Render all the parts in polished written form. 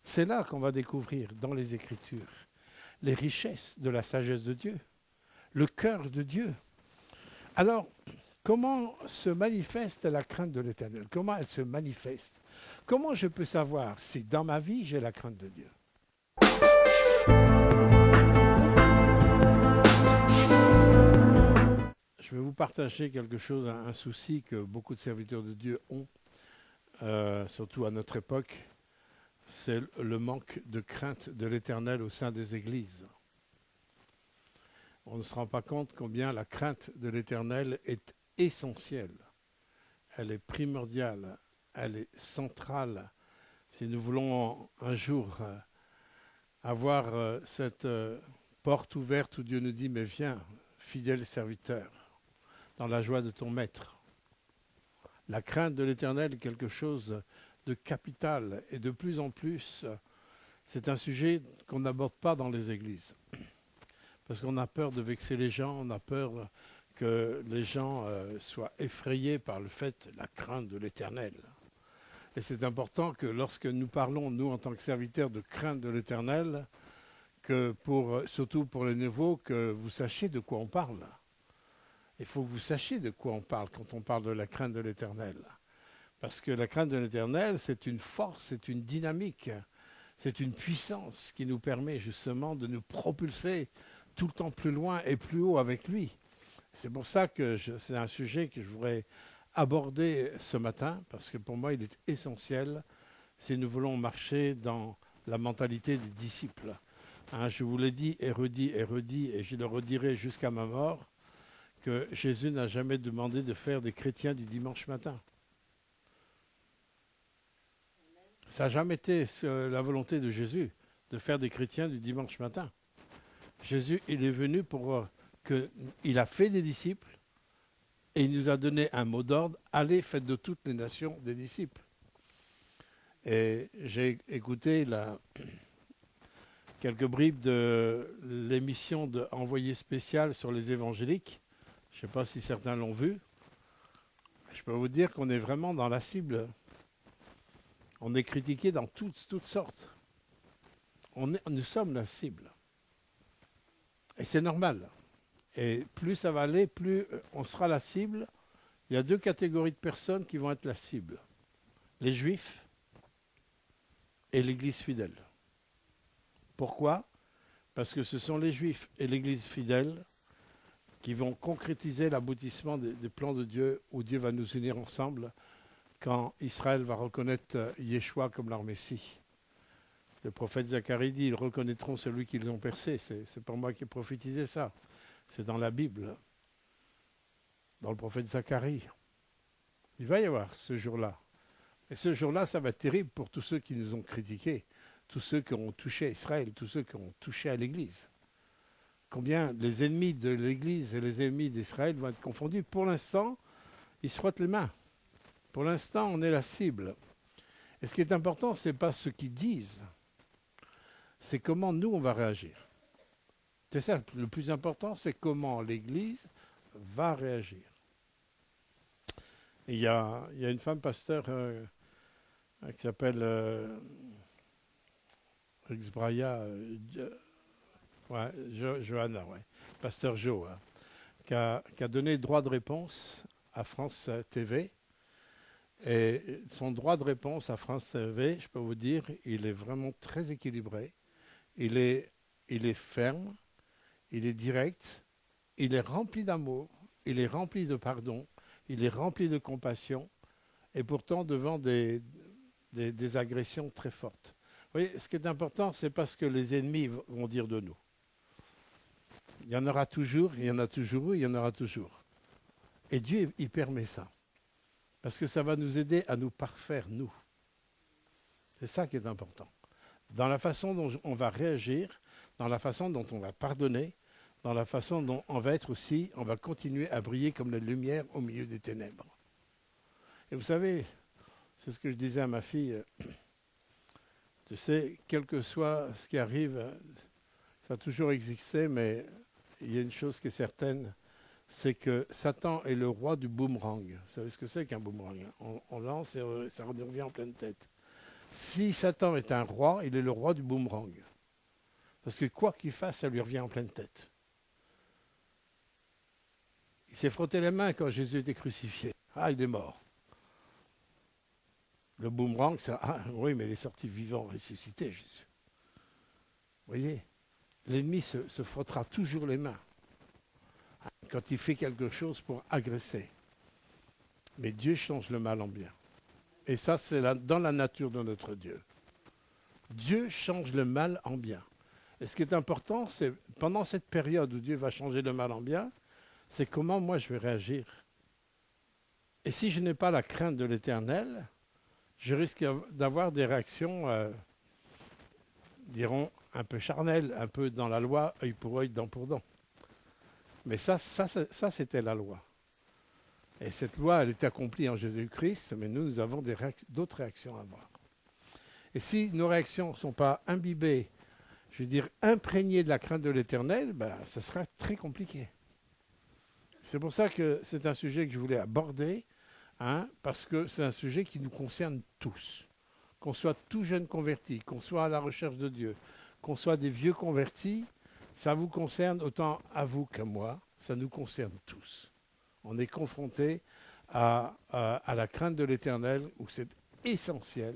C'est là qu'on va découvrir dans les Écritures les richesses de la sagesse de Dieu, le cœur de Dieu. Alors, comment se manifeste la crainte de l'Éternel? Comment elle se manifeste? Comment je peux savoir si dans ma vie j'ai la crainte de Dieu? Je vais vous partager quelque chose, un souci que beaucoup de serviteurs de Dieu ont, surtout à notre époque, c'est le manque de crainte de l'Éternel au sein des églises. On ne se rend pas compte combien la crainte de l'Éternel est essentielle. Elle est primordiale, elle est centrale. Si nous voulons un jour avoir cette porte ouverte où Dieu nous dit « Mais viens, fidèle serviteur, dans la joie de ton maître ». La crainte de l'Éternel est quelque chose de capital et de plus en plus, c'est un sujet qu'on n'aborde pas dans les églises. Parce qu'on a peur de vexer les gens, on a peur que les gens soient effrayés par le fait, la crainte de l'Éternel. Et c'est important que lorsque nous parlons, nous en tant que serviteurs, de crainte de l'Éternel, que surtout pour les nouveaux, que vous sachiez de quoi on parle. Il faut que vous sachiez de quoi on parle quand on parle de la crainte de l'Éternel. Parce que la crainte de l'Éternel, c'est une force, c'est une dynamique, c'est une puissance qui nous permet justement de nous propulser tout le temps plus loin et plus haut avec lui. C'est pour ça que c'est un sujet que je voudrais aborder ce matin, parce que pour moi, il est essentiel si nous voulons marcher dans la mentalité des disciples. Hein, je vous l'ai dit et redit, et je le redirai jusqu'à ma mort, que Jésus n'a jamais demandé de faire des chrétiens du dimanche matin. Ça n'a jamais été la volonté de Jésus de faire des chrétiens du dimanche matin. Jésus, il est venu il a fait des disciples et il nous a donné un mot d'ordre, allez, faites de toutes les nations des disciples. Et j'ai écouté quelques bribes de l'émission de Envoyé spécial sur les évangéliques. Je ne sais pas si certains l'ont vu. Je peux vous dire qu'on est vraiment dans la cible. On est critiqué dans toutes sortes. Nous sommes la cible. Et c'est normal. Et plus ça va aller, plus on sera la cible. Il y a deux catégories de personnes qui vont être la cible. Les Juifs et l'Église fidèle. Pourquoi? Parce que ce sont les Juifs et l'Église fidèle qui vont concrétiser l'aboutissement des plans de Dieu, où Dieu va nous unir ensemble quand Israël va reconnaître Yeshua comme leur Messie. Le prophète Zacharie dit, ils reconnaîtront celui qu'ils ont percé. C'est pas moi qui ai prophétisé ça. C'est dans la Bible, dans le prophète Zacharie. Il va y avoir ce jour-là. Et ce jour-là, ça va être terrible pour tous ceux qui nous ont critiqués, tous ceux qui ont touché à Israël, tous ceux qui ont touché à l'Église. Combien les ennemis de l'Église et les ennemis d'Israël vont être confondus. Pour l'instant, ils se frottent les mains. Pour l'instant, on est la cible. Et ce qui est important, ce n'est pas ce qu'ils disent, c'est comment nous, on va réagir. C'est ça, le plus important, c'est comment l'Église va réagir. Et il y a une femme pasteur qui s'appelle Rixbraya, Johanna, pasteur Jo, hein, qui a donné droit de réponse à France TV. Et son droit de réponse à France TV, je peux vous dire, il est vraiment très équilibré. Il est ferme, il est direct, il est rempli d'amour, il est rempli de pardon, il est rempli de compassion, et pourtant devant des agressions très fortes. Vous voyez, ce qui est important, c'est pas ce que les ennemis vont dire de nous. Il y en aura toujours, il y en a toujours eu, il y en aura toujours. Et Dieu, il permet ça. Parce que ça va nous aider à nous parfaire, nous. C'est ça qui est important. Dans la façon dont on va réagir, dans la façon dont on va pardonner, dans la façon dont on va être aussi, on va continuer à briller comme la lumière au milieu des ténèbres. Et vous savez, c'est ce que je disais à ma fille, tu sais, quel que soit ce qui arrive, ça a toujours existé, mais il y a une chose qui est certaine, c'est que Satan est le roi du boomerang. Vous savez ce que c'est qu'un boomerang? On lance et ça revient en pleine tête. Si Satan est un roi, il est le roi du boomerang. Parce que quoi qu'il fasse, ça lui revient en pleine tête. Il s'est frotté les mains quand Jésus était crucifié. Ah, il est mort. Le boomerang, ça, ah oui, mais il est sorti vivant, ressuscité, Jésus. Vous voyez, l'ennemi se frottera toujours les mains quand il fait quelque chose pour agresser. Mais Dieu change le mal en bien. Et ça, c'est dans la nature de notre Dieu. Dieu change le mal en bien. Et ce qui est important, c'est pendant cette période où Dieu va changer le mal en bien, c'est comment moi je vais réagir. Et si je n'ai pas la crainte de l'Éternel, je risque d'avoir des réactions, dirons, un peu charnelles, un peu dans la loi, œil pour œil, dent pour dent. Mais ça c'était la loi. Et cette loi, elle est accomplie en Jésus-Christ, mais nous avons d'autres réactions à avoir. Et si nos réactions ne sont pas imbibées, je veux dire imprégnées de la crainte de l'Éternel, ça sera très compliqué. C'est pour ça que c'est un sujet que je voulais aborder, parce que c'est un sujet qui nous concerne tous. Qu'on soit tout jeune converti, qu'on soit à la recherche de Dieu, qu'on soit des vieux convertis, ça vous concerne autant à vous qu'à moi, ça nous concerne tous. On est confronté à la crainte de l'Éternel, où c'est essentiel,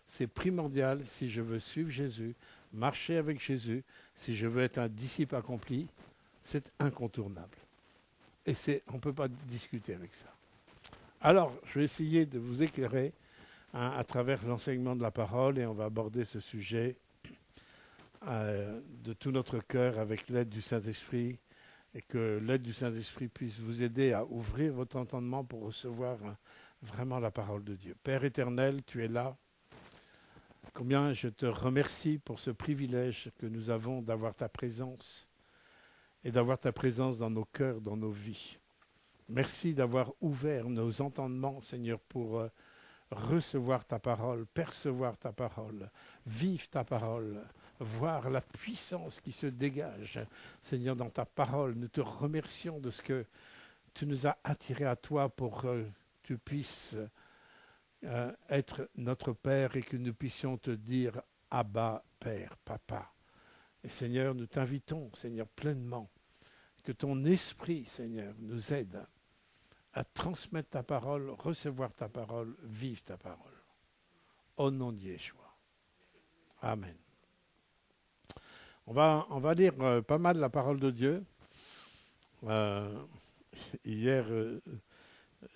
c'est primordial si je veux suivre Jésus, marcher avec Jésus, si je veux être un disciple accompli, c'est incontournable. Et on ne peut pas discuter avec ça. Alors, je vais essayer de vous éclairer à travers l'enseignement de la parole, et on va aborder ce sujet de tout notre cœur avec l'aide du Saint-Esprit, et que l'aide du Saint-Esprit puisse vous aider à ouvrir votre entendement pour recevoir vraiment la parole de Dieu. Père éternel, tu es là. Combien je te remercie pour ce privilège que nous avons d'avoir ta présence et d'avoir ta présence dans nos cœurs, dans nos vies. Merci d'avoir ouvert nos entendements, Seigneur, pour recevoir ta parole, percevoir ta parole, vivre ta parole, voir la puissance qui se dégage, Seigneur, dans ta parole. Nous te remercions de ce que tu nous as attirés à toi pour que tu puisses être notre Père et que nous puissions te dire « Abba, Père, Papa ». Et Seigneur, nous t'invitons, Seigneur, pleinement, que ton esprit, Seigneur, nous aide à transmettre ta parole, recevoir ta parole, vivre ta parole. Au nom de Yeshua. Amen. On va lire pas mal la parole de Dieu. Hier,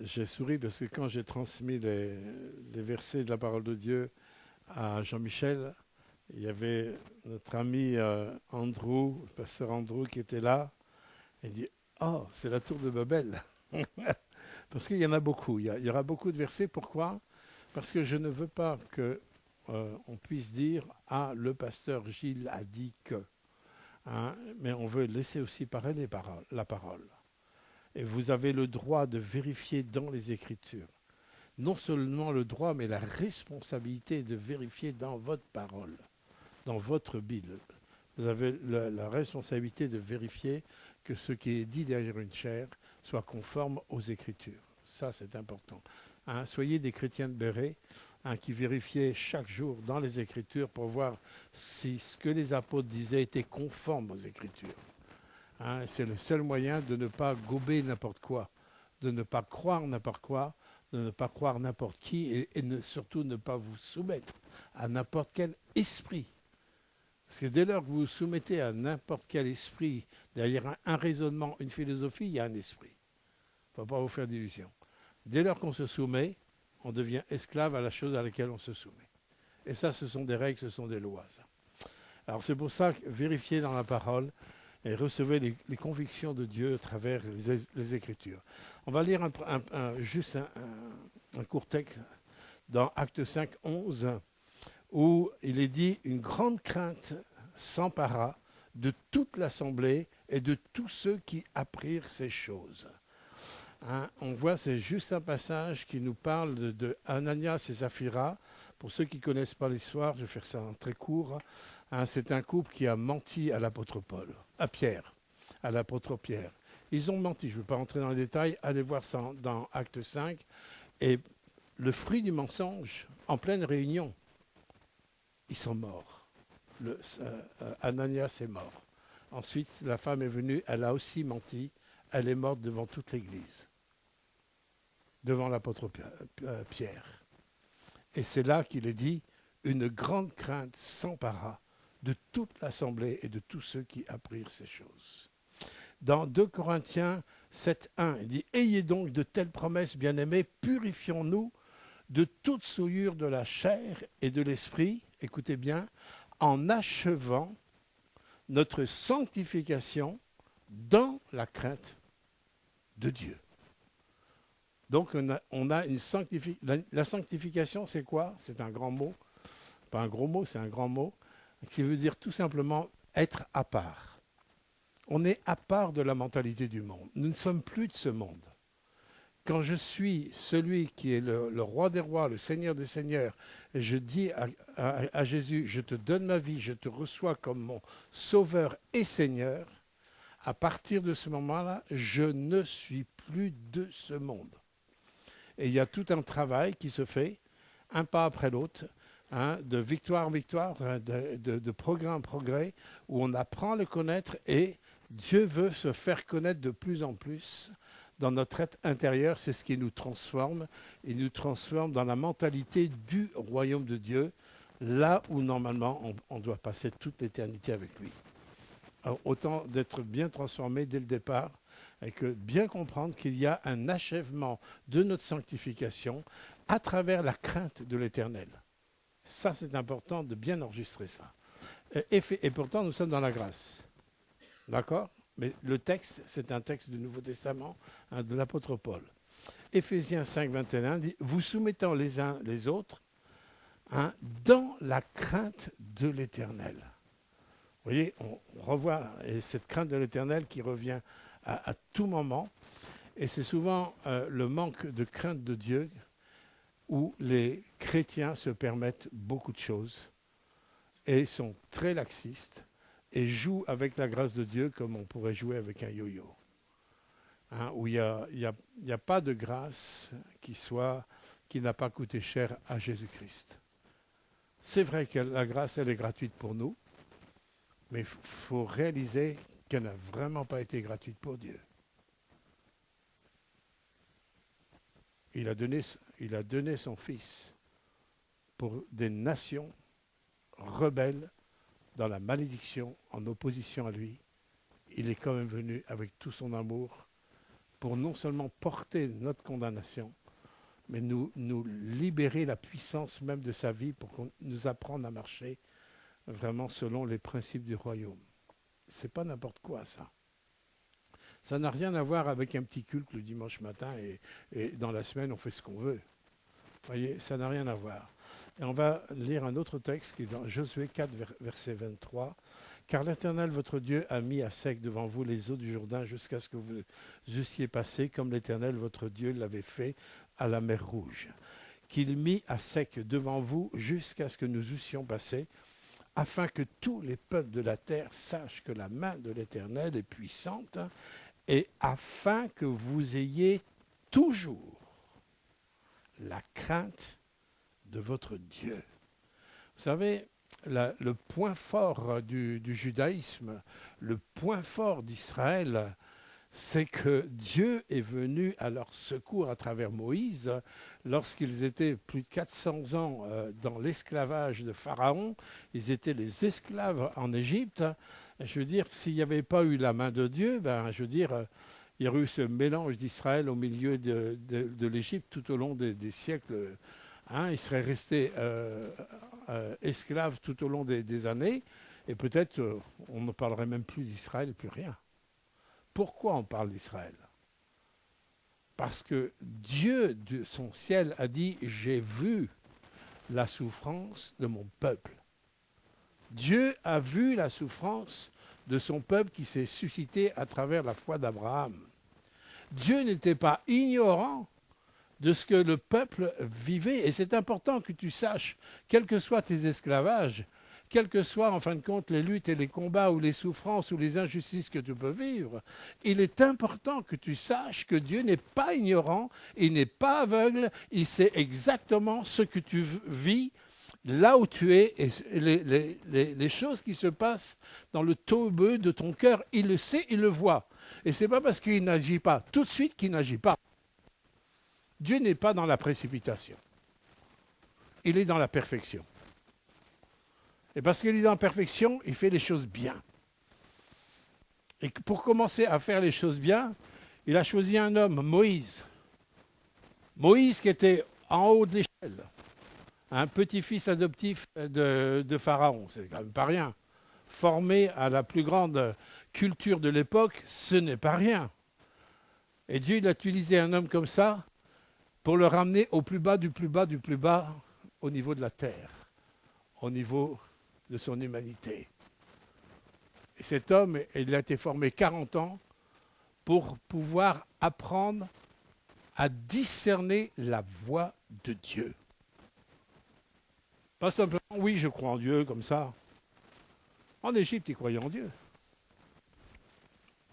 j'ai souri parce que quand j'ai transmis les versets de la parole de Dieu à Jean-Michel, il y avait notre ami Andrew, le pasteur Andrew, qui était là. Il dit « Oh, c'est la tour de Babel !» Parce qu'il y en a beaucoup. Il y aura beaucoup de versets. Pourquoi ? Parce que je ne veux pas qu'on puisse dire « Ah, le pasteur Gilles a dit que ». Mais on veut laisser aussi parler la parole. Et vous avez le droit de vérifier dans les Écritures. Non seulement le droit, mais la responsabilité de vérifier dans votre parole, dans votre Bible. Vous avez la responsabilité de vérifier que ce qui est dit derrière une chair soit conforme aux Écritures. Ça, c'est important. Soyez des chrétiens de béret qui vérifiaient chaque jour dans les Écritures pour voir si ce que les apôtres disaient était conforme aux Écritures. C'est le seul moyen de ne pas gober n'importe quoi, de ne pas croire n'importe quoi, de ne pas croire n'importe qui et surtout ne pas vous soumettre à n'importe quel esprit. Parce que dès lors que vous vous soumettez à n'importe quel esprit, derrière un raisonnement, une philosophie, il y a un esprit. Il ne faut pas vous faire d'illusions. Dès lors qu'on se soumet, on devient esclave à la chose à laquelle on se soumet. Et ça, ce sont des règles, ce sont des lois. Ça. Alors c'est pour ça que vérifiez dans la parole et recevez les convictions de Dieu à travers les Écritures. On va lire juste un court texte dans Actes 5, 11, où il est dit « Une grande crainte s'empara de toute l'assemblée et de tous ceux qui apprirent ces choses. » On voit, c'est juste un passage qui nous parle de Ananias et Saphira. Pour ceux qui ne connaissent pas l'histoire, je vais faire ça en très court. C'est un couple qui a menti à l'apôtre Paul, à l'apôtre Pierre. Ils ont menti, je ne veux pas rentrer dans les détails, allez voir ça dans Acte 5. Et le fruit du mensonge, en pleine réunion, ils sont morts. Ananias est mort. Ensuite, la femme est venue, elle a aussi menti, elle est morte devant toute l'Église, devant l'apôtre Pierre. Et c'est là qu'il est dit, une grande crainte s'empara de toute l'assemblée et de tous ceux qui apprirent ces choses. Dans 2 Corinthiens 7:1, il dit « Ayez donc de telles promesses, bien-aimés, purifions-nous de toute souillure de la chair et de l'esprit, écoutez bien, en achevant notre sanctification dans la crainte de Dieu. » Donc on a une sanctification. La sanctification, c'est quoi? C'est un grand mot. Pas un gros mot, c'est un grand mot, qui veut dire tout simplement être à part. On est à part de la mentalité du monde. Nous ne sommes plus de ce monde. Quand je suis celui qui est le roi des rois, le seigneur des seigneurs, et je dis à Jésus, je te donne ma vie, je te reçois comme mon sauveur et seigneur, à partir de ce moment-là, je ne suis plus de ce monde. Et il y a tout un travail qui se fait, un pas après l'autre, de victoire en victoire, de progrès en progrès, où on apprend à le connaître et Dieu veut se faire connaître de plus en plus dans notre être intérieur. C'est ce qui nous transforme. Il nous transforme dans la mentalité du royaume de Dieu, là où normalement on doit passer toute l'éternité avec lui. Alors, autant d'être bien transformé dès le départ et que bien comprendre qu'il y a un achèvement de notre sanctification à travers la crainte de l'éternel. Ça, c'est important de bien enregistrer ça. Et pourtant, nous sommes dans la grâce. D'accord? Mais le texte, c'est un texte du Nouveau Testament, de l'apôtre Paul. Éphésiens 5, 21 dit « Vous soumettant les uns les autres dans la crainte de l'éternel. » Vous voyez, on revoit cette crainte de l'éternel qui revient à tout moment. Et c'est souvent le manque de crainte de Dieu où les chrétiens se permettent beaucoup de choses et sont très laxistes et jouent avec la grâce de Dieu comme on pourrait jouer avec un yo-yo. Où il n'y a pas de grâce qui n'a pas coûté cher à Jésus-Christ. C'est vrai que la grâce, elle est gratuite pour nous, mais il faut réaliser qu'elle n'a vraiment pas été gratuite pour Dieu. Il a donné son Fils pour des nations rebelles dans la malédiction, en opposition à lui. Il est quand même venu avec tout son amour pour non seulement porter notre condamnation, mais nous libérer la puissance même de sa vie pour qu'on nous apprenne à marcher vraiment selon les principes du royaume. C'est pas n'importe quoi, ça. Ça n'a rien à voir avec un petit culte le dimanche matin et dans la semaine, on fait ce qu'on veut. Vous voyez, ça n'a rien à voir. Et on va lire un autre texte qui est dans Josué 4, verset 23. « Car l'Éternel, votre Dieu, a mis à sec devant vous les eaux du Jourdain jusqu'à ce que vous eussiez passé, comme l'Éternel, votre Dieu, l'avait fait à la mer Rouge. Qu'il mit à sec devant vous jusqu'à ce que nous eussions passé, afin que tous les peuples de la terre sachent que la main de l'Éternel est puissante, et afin que vous ayez toujours la crainte de votre Dieu. » Vous savez, le point fort du judaïsme, le point fort d'Israël, c'est que Dieu est venu à leur secours à travers Moïse lorsqu'ils étaient plus de 400 ans dans l'esclavage de Pharaon. Ils étaient les esclaves en Égypte. Je veux dire, s'il n'y avait pas eu la main de Dieu, il y aurait eu ce mélange d'Israël au milieu de l'Égypte tout au long des siècles. Ils seraient restés esclaves tout au long des années, et peut-être on ne parlerait même plus d'Israël et plus rien. Pourquoi on parle d'Israël? Parce que Dieu, de son ciel, a dit « J'ai vu la souffrance de mon peuple ». Dieu a vu la souffrance de son peuple qui s'est suscité à travers la foi d'Abraham. Dieu n'était pas ignorant de ce que le peuple vivait. Et c'est important que tu saches, quels que soient tes esclavages, quels que soient en fin de compte les luttes et les combats ou les souffrances ou les injustices que tu peux vivre, il est important que tu saches que Dieu n'est pas ignorant, il n'est pas aveugle, il sait exactement ce que tu vis là où tu es et les choses qui se passent dans le tohu de ton cœur. Il le sait, il le voit. Et ce n'est pas parce qu'il n'agit pas tout de suite qu'il n'agit pas. Dieu n'est pas dans la précipitation. Il est dans la perfection. Et parce qu'il est dans la perfection, il fait les choses bien. Et pour commencer à faire les choses bien, il a choisi un homme, Moïse. Moïse qui était en haut de l'échelle. Un petit-fils adoptif de Pharaon, c'est quand même pas rien. Formé à la plus grande culture de l'époque, ce n'est pas rien. Et Dieu, il a utilisé un homme comme ça pour le ramener au plus bas, du plus bas, du plus bas, au niveau de la terre, au niveau de son humanité. Et cet homme, il a été formé 40 ans pour pouvoir apprendre à discerner la voix de Dieu. Pas simplement, oui, je crois en Dieu, comme ça. En Égypte, ils croyaient en Dieu.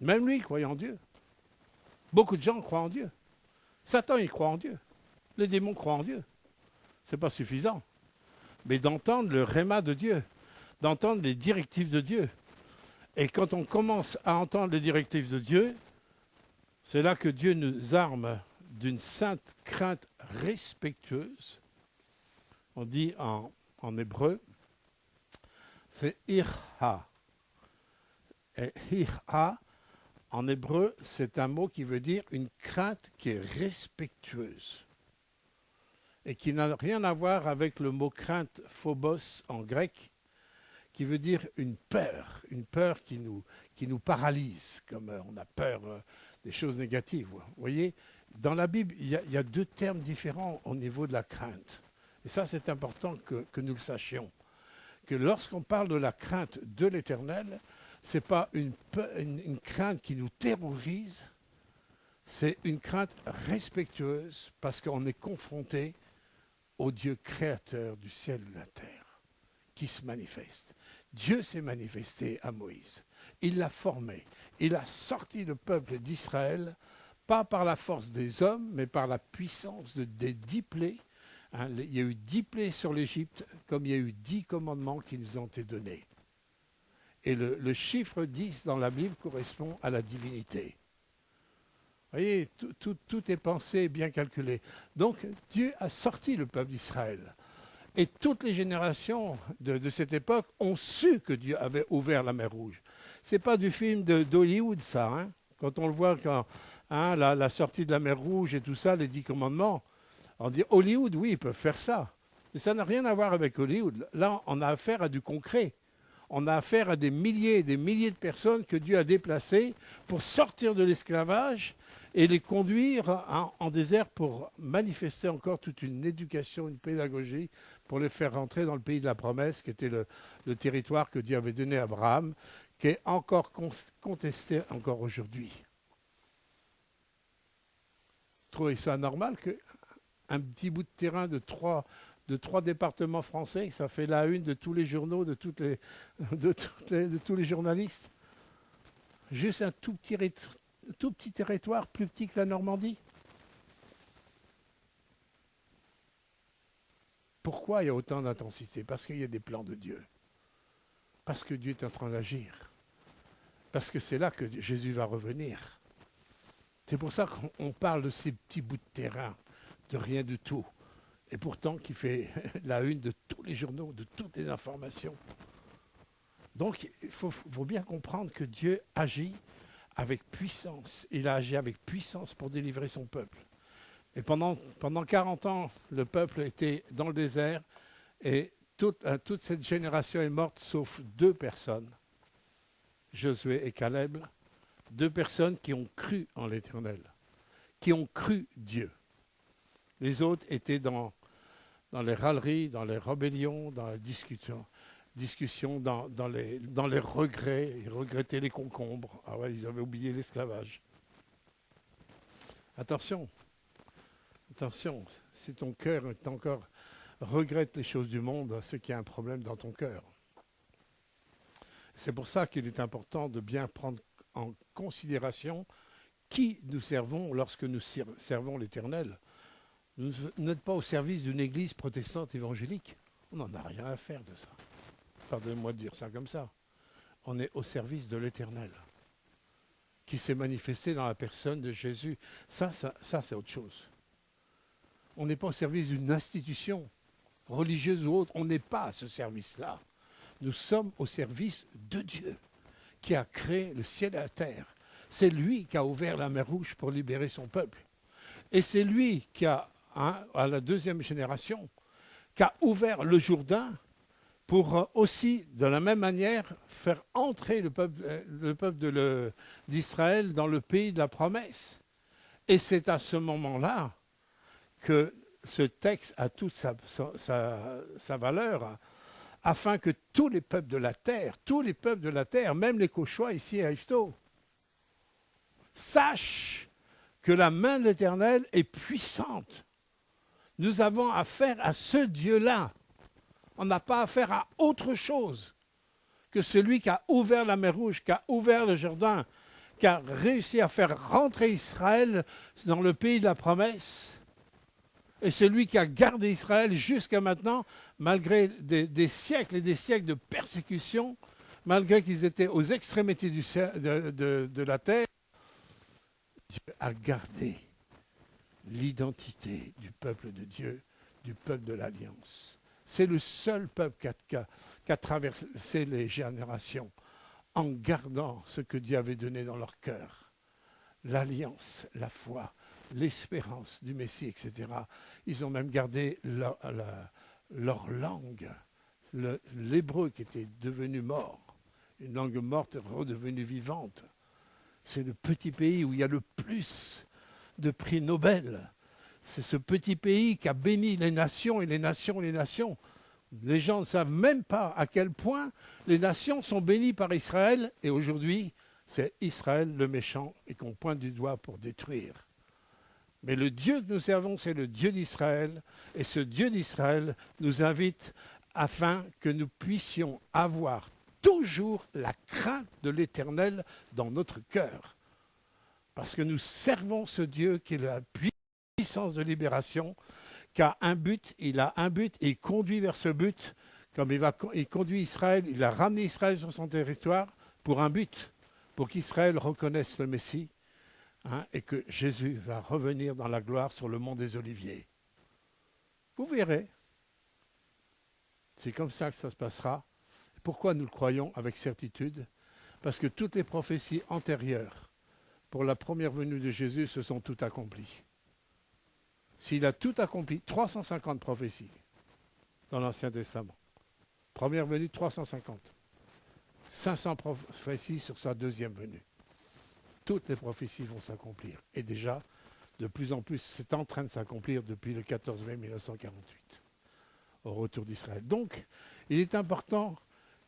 Même lui, il croyait en Dieu. Beaucoup de gens croient en Dieu. Satan, il croit en Dieu. Les démons croient en Dieu. Ce n'est pas suffisant. Mais d'entendre le réma de Dieu, d'entendre les directives de Dieu. Et quand on commence à entendre les directives de Dieu, c'est là que Dieu nous arme d'une sainte crainte respectueuse. On dit en hébreu, c'est irha. Et irha, en hébreu, c'est un mot qui veut dire une crainte qui est respectueuse et qui n'a rien à voir avec le mot crainte phobos en grec, qui veut dire une peur qui nous paralyse, comme on a peur des choses négatives. Vous voyez, dans la Bible, il y a deux termes différents au niveau de la crainte. Et ça, c'est important que nous le sachions. Que lorsqu'on parle de la crainte de l'Éternel, ce n'est pas une crainte qui nous terrorise, c'est une crainte respectueuse parce qu'on est confronté au Dieu créateur du ciel et de la terre qui se manifeste. Dieu s'est manifesté à Moïse. Il l'a formé. Il a sorti le peuple d'Israël, pas par la force des hommes, mais par la puissance des 10 plaies. Il y a eu 10 plaies sur l'Égypte, comme il y a eu 10 commandements qui nous ont été donnés. Et le chiffre 10 dans la Bible correspond à la divinité. Vous voyez, tout est pensé et bien calculé. Donc, Dieu a sorti le peuple d'Israël. Et toutes les générations de cette époque ont su que Dieu avait ouvert la mer Rouge. Ce n'est pas du film d'Hollywood, ça. Hein, quand on le voit, la sortie de la mer Rouge et tout ça, les 10 commandements, on dit Hollywood, oui, ils peuvent faire ça. Mais ça n'a rien à voir avec Hollywood. Là, on a affaire à du concret. On a affaire à des milliers et des milliers de personnes que Dieu a déplacées pour sortir de l'esclavage et les conduire en désert pour manifester encore toute une éducation, une pédagogie, pour les faire rentrer dans le pays de la promesse, qui était le territoire que Dieu avait donné à Abraham, qui est encore contesté encore aujourd'hui. Trouvez ça normal qu'un petit bout de terrain de trois départements français, ça fait la une de tous les journaux, de tous les journalistes. Juste un tout petit territoire, plus petit que la Normandie. Pourquoi il y a autant d'intensité? Parce qu'il y a des plans de Dieu. Parce que Dieu est en train d'agir. Parce que c'est là que Jésus va revenir. C'est pour ça qu'on parle de ces petits bouts de terrain, de rien du tout. Et pourtant qui fait la une de tous les journaux, de toutes les informations. Donc il faut bien comprendre que Dieu agit avec puissance. Il a agi avec puissance pour délivrer son peuple. Et pendant 40 ans, le peuple était dans le désert et toute cette génération est morte sauf 2 personnes, Josué et Caleb, 2 personnes qui ont cru en l'Éternel, qui ont cru Dieu. Les autres étaient dans les râleries, dans les rébellions, dans la discussion, dans les regrets. Ils regrettaient les concombres. Ah ouais, ils avaient oublié l'esclavage. Attention, si ton cœur regrette les choses du monde, c'est qu'il y a un problème dans ton cœur. C'est pour ça qu'il est important de bien prendre en considération qui nous servons lorsque nous servons l'Éternel. Vous n'êtes pas au service d'une église protestante évangélique. On n'en a rien à faire de ça. Pardonnez-moi de dire ça comme ça. On est au service de l'Éternel, qui s'est manifesté dans la personne de Jésus. Ça c'est autre chose. On n'est pas au service d'une institution religieuse ou autre. On n'est pas à ce service-là. Nous sommes au service de Dieu, qui a créé le ciel et la terre. C'est lui qui a ouvert la mer Rouge pour libérer son peuple. Et c'est lui qui a, à la deuxième génération, qui a ouvert le Jourdain pour aussi, de la même manière, faire entrer le peuple d'Israël dans le pays de la promesse. Et c'est à ce moment-là que ce texte a toute sa valeur, afin que tous les peuples de la terre, même les Cauchois ici à Yvetot, sachent que la main de l'Éternel est puissante. Nous avons affaire à ce Dieu-là. On n'a pas affaire à autre chose que celui qui a ouvert la mer Rouge, qui a ouvert le Jourdain, qui a réussi à faire rentrer Israël dans le pays de la promesse. Et celui qui a gardé Israël jusqu'à maintenant, malgré des siècles et des siècles de persécution, malgré qu'ils étaient aux extrémités de la terre, Dieu a gardé l'identité du peuple de Dieu, du peuple de l'Alliance. C'est le seul peuple qui a traversé les générations en gardant ce que Dieu avait donné dans leur cœur. L'alliance, la foi, l'espérance du Messie, etc. Ils ont même gardé leur langue, l'hébreu qui était devenu mort, une langue morte redevenue vivante. C'est le petit pays où il y a le plus de prix Nobel. C'est ce petit pays qui a béni les nations et les nations et les nations. Les gens ne savent même pas à quel point les nations sont bénies par Israël. Et aujourd'hui, c'est Israël le méchant et qu'on pointe du doigt pour détruire. Mais le Dieu que nous servons, c'est le Dieu d'Israël. Et ce Dieu d'Israël nous invite afin que nous puissions avoir toujours la crainte de l'Éternel dans notre cœur. Parce que nous servons ce Dieu qui est la puissance de libération, qui a un but, il a un but et il conduit vers ce but. Comme il conduit Israël, il a ramené Israël sur son territoire pour un but, pour qu'Israël reconnaisse le Messie, et que Jésus va revenir dans la gloire sur le mont des Oliviers. Vous verrez, c'est comme ça que ça se passera. Pourquoi nous le croyons avec certitude? Parce que toutes les prophéties antérieures pour la première venue de Jésus se sont toutes accomplies. S'il a tout accompli, 350 prophéties dans l'Ancien Testament. Première venue, 350. 500 prophéties sur sa deuxième venue. Toutes les prophéties vont s'accomplir. Et déjà, de plus en plus, c'est en train de s'accomplir depuis le 14 mai 1948, au retour d'Israël. Donc, il est important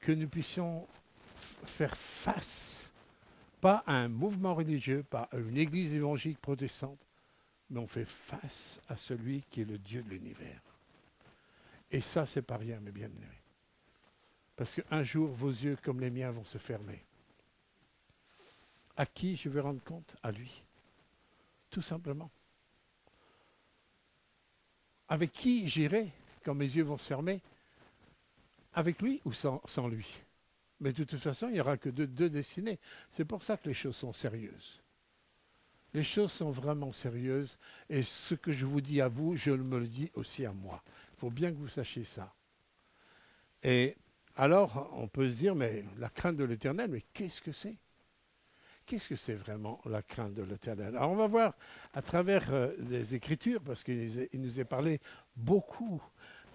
que nous puissions faire face, pas à un mouvement religieux, pas à une église évangélique protestante, mais on fait face à celui qui est le Dieu de l'univers. Et ça, c'est pas rien, mes bien-aimés. Parce qu'un jour, vos yeux comme les miens vont se fermer. À qui je vais rendre compte? À lui. Tout simplement. Avec qui j'irai quand mes yeux vont se fermer? Avec lui ou sans lui? Mais de toute façon, il n'y aura que deux destinées. C'est pour ça que les choses sont sérieuses. Les choses sont vraiment sérieuses. Et ce que je vous dis à vous, je me le dis aussi à moi. Il faut bien que vous sachiez ça. Et alors, on peut se dire, mais la crainte de l'Éternel, mais qu'est-ce que c'est? Qu'est-ce que c'est vraiment la crainte de l'Éternel? Alors on va voir à travers les Écritures, parce qu'il nous est parlé beaucoup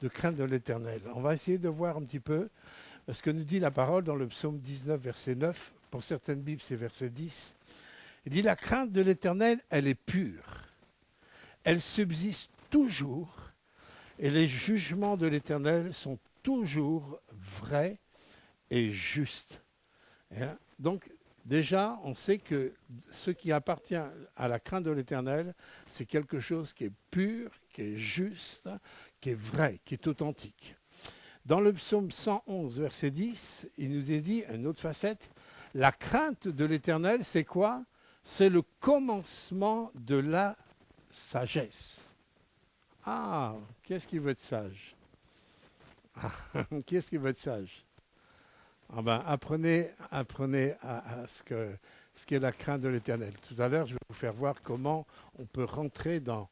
de crainte de l'Éternel. On va essayer de voir un petit peu ce que nous dit la parole dans le psaume 19, verset 9. Pour certaines Bibles, c'est verset 10. Il dit, la crainte de l'Éternel, elle est pure. Elle subsiste toujours. Et les jugements de l'Éternel sont toujours vrais et justes. Donc, déjà, on sait que ce qui appartient à la crainte de l'Éternel, c'est quelque chose qui est pur, qui est juste, qui est vrai, qui est authentique. Dans le psaume 111, verset 10, il nous est dit, une autre facette, la crainte de l'Éternel, c'est quoi? C'est le commencement de la sagesse. Ah, qu'est-ce qui veut être sage? Qui est-ce qui veut être sage? Ah ben, apprenez à ce qu'est la crainte de l'Éternel. Tout à l'heure, je vais vous faire voir comment on peut rentrer dans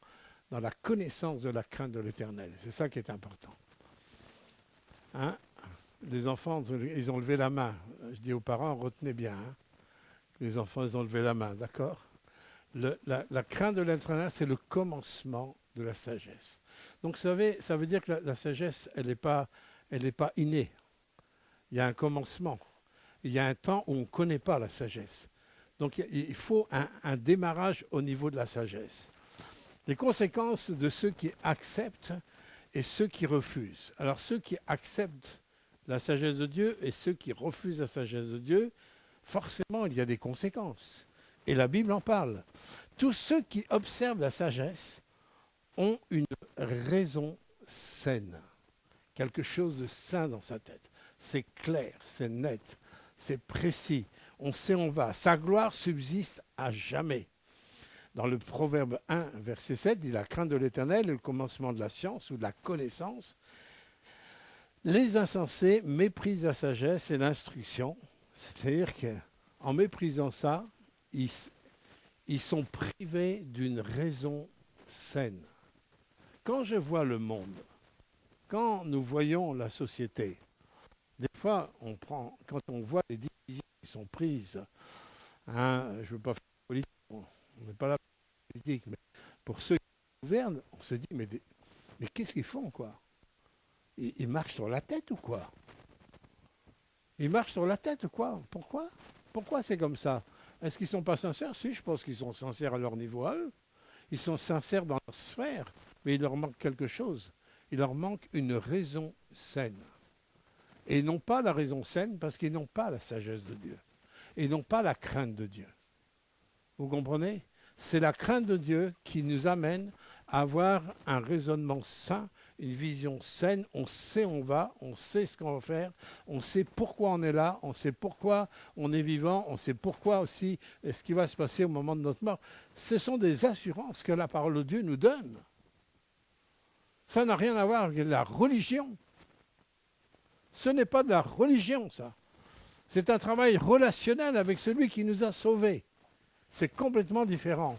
la connaissance de la crainte de l'Éternel. C'est ça qui est important. Hein? Les enfants, ils ont levé la main. Je dis aux parents, retenez bien. Hein? Les enfants, ils ont levé la main, d'accord? La crainte de l'Éternel, c'est le commencement de la sagesse. Donc, vous savez, ça veut dire que la sagesse, elle n'est pas innée. Il y a un commencement. Il y a un temps où on ne connaît pas la sagesse. Donc, il faut un démarrage au niveau de la sagesse. Les conséquences de ceux qui acceptent et ceux qui refusent. Alors, ceux qui acceptent la sagesse de Dieu et ceux qui refusent la sagesse de Dieu, forcément, il y a des conséquences. Et la Bible en parle. Tous ceux qui observent la sagesse ont une raison saine. Quelque chose de sain dans sa tête. C'est clair, c'est net, c'est précis. On sait où on va. Sa gloire subsiste à jamais. Dans le Proverbe 1, verset 7, il dit la crainte de l'Éternel est le commencement de la science ou de la connaissance. Les insensés méprisent la sagesse et l'instruction. C'est-à-dire qu'en méprisant ça, ils sont privés d'une raison saine. Quand je vois le monde, quand nous voyons la société, des fois, quand on voit les décisions qui sont prises, hein, je ne veux pas faire de politique, on n'est pas là pour la politique, mais pour ceux qui gouvernent, on se dit, mais qu'est-ce qu'ils font, quoi? Ils marchent sur la tête ou quoi? Ils marchent sur la tête ou quoi? Pourquoi? Pourquoi c'est comme ça? Est-ce qu'ils ne sont pas sincères? Si, je pense qu'ils sont sincères à leur niveau à eux. Ils sont sincères dans leur sphère, mais il leur manque quelque chose. Il leur manque une raison saine. Et non pas la raison saine parce qu'ils n'ont pas la sagesse de Dieu. Et n'ont pas la crainte de Dieu. Vous comprenez? C'est la crainte de Dieu qui nous amène à avoir un raisonnement sain, une vision saine. On sait où on va, on sait ce qu'on va faire, on sait pourquoi on est là, on sait pourquoi on est vivant, on sait pourquoi aussi ce qui va se passer au moment de notre mort. Ce sont des assurances que la parole de Dieu nous donne. Ça n'a rien à voir avec la religion. Ce n'est pas de la religion, ça. C'est un travail relationnel avec celui qui nous a sauvés. C'est complètement différent.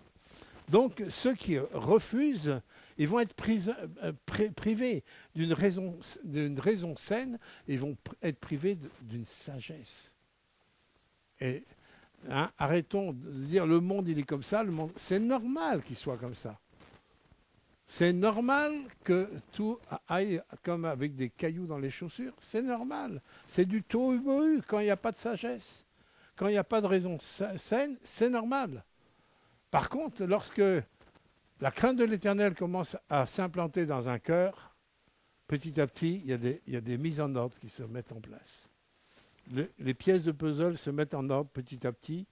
Donc, ceux qui refusent, ils vont être privés d'une raison saine, ils vont être privés d'une sagesse. Et arrêtons de dire le monde, il est comme ça, c'est normal qu'il soit comme ça. C'est normal que tout aille comme avec des cailloux dans les chaussures. C'est normal. C'est du tohu-bohu quand il n'y a pas de sagesse. Quand il n'y a pas de raison saine, c'est normal. Par contre, lorsque la crainte de l'Éternel commence à s'implanter dans un cœur, petit à petit, il y a des mises en ordre qui se mettent en place. Les pièces de puzzle se mettent en ordre petit à petit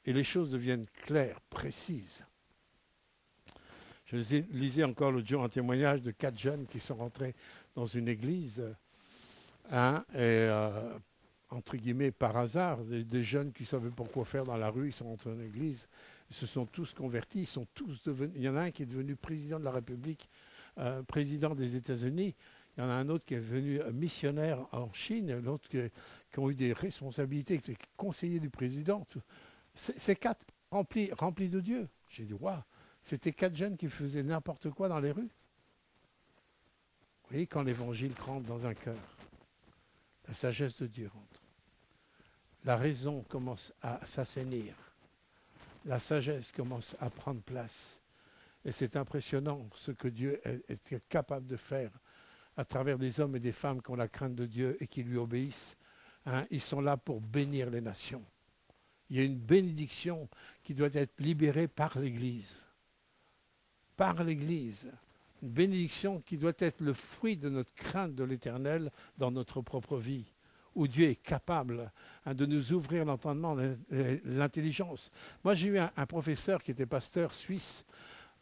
et les choses deviennent claires, précises. Je lisais encore l'autre jour un témoignage de 4 jeunes qui sont rentrés dans une église, entre guillemets par hasard, des jeunes qui ne savaient pas quoi faire dans la rue, ils sont rentrés dans l'église, ils se sont tous convertis, ils sont tous devenus, il y en a un qui est devenu président de la République, président des États-Unis, il y en a un autre qui est devenu missionnaire en Chine, l'autre qui ont eu des responsabilités, qui était conseiller du président. C'est 4 remplis de Dieu. J'ai dit, waouh! C'était 4 jeunes qui faisaient n'importe quoi dans les rues. Vous voyez, quand l'évangile rentre dans un cœur, la sagesse de Dieu rentre. La raison commence à s'assainir. La sagesse commence à prendre place. Et c'est impressionnant ce que Dieu est capable de faire à travers des hommes et des femmes qui ont la crainte de Dieu et qui lui obéissent. Ils sont là pour bénir les nations. Il y a une bénédiction qui doit être libérée par l'Église. Par l'Église, une bénédiction qui doit être le fruit de notre crainte de l'Éternel dans notre propre vie, où Dieu est capable de nous ouvrir l'entendement, l'intelligence. Moi, j'ai eu un professeur qui était pasteur suisse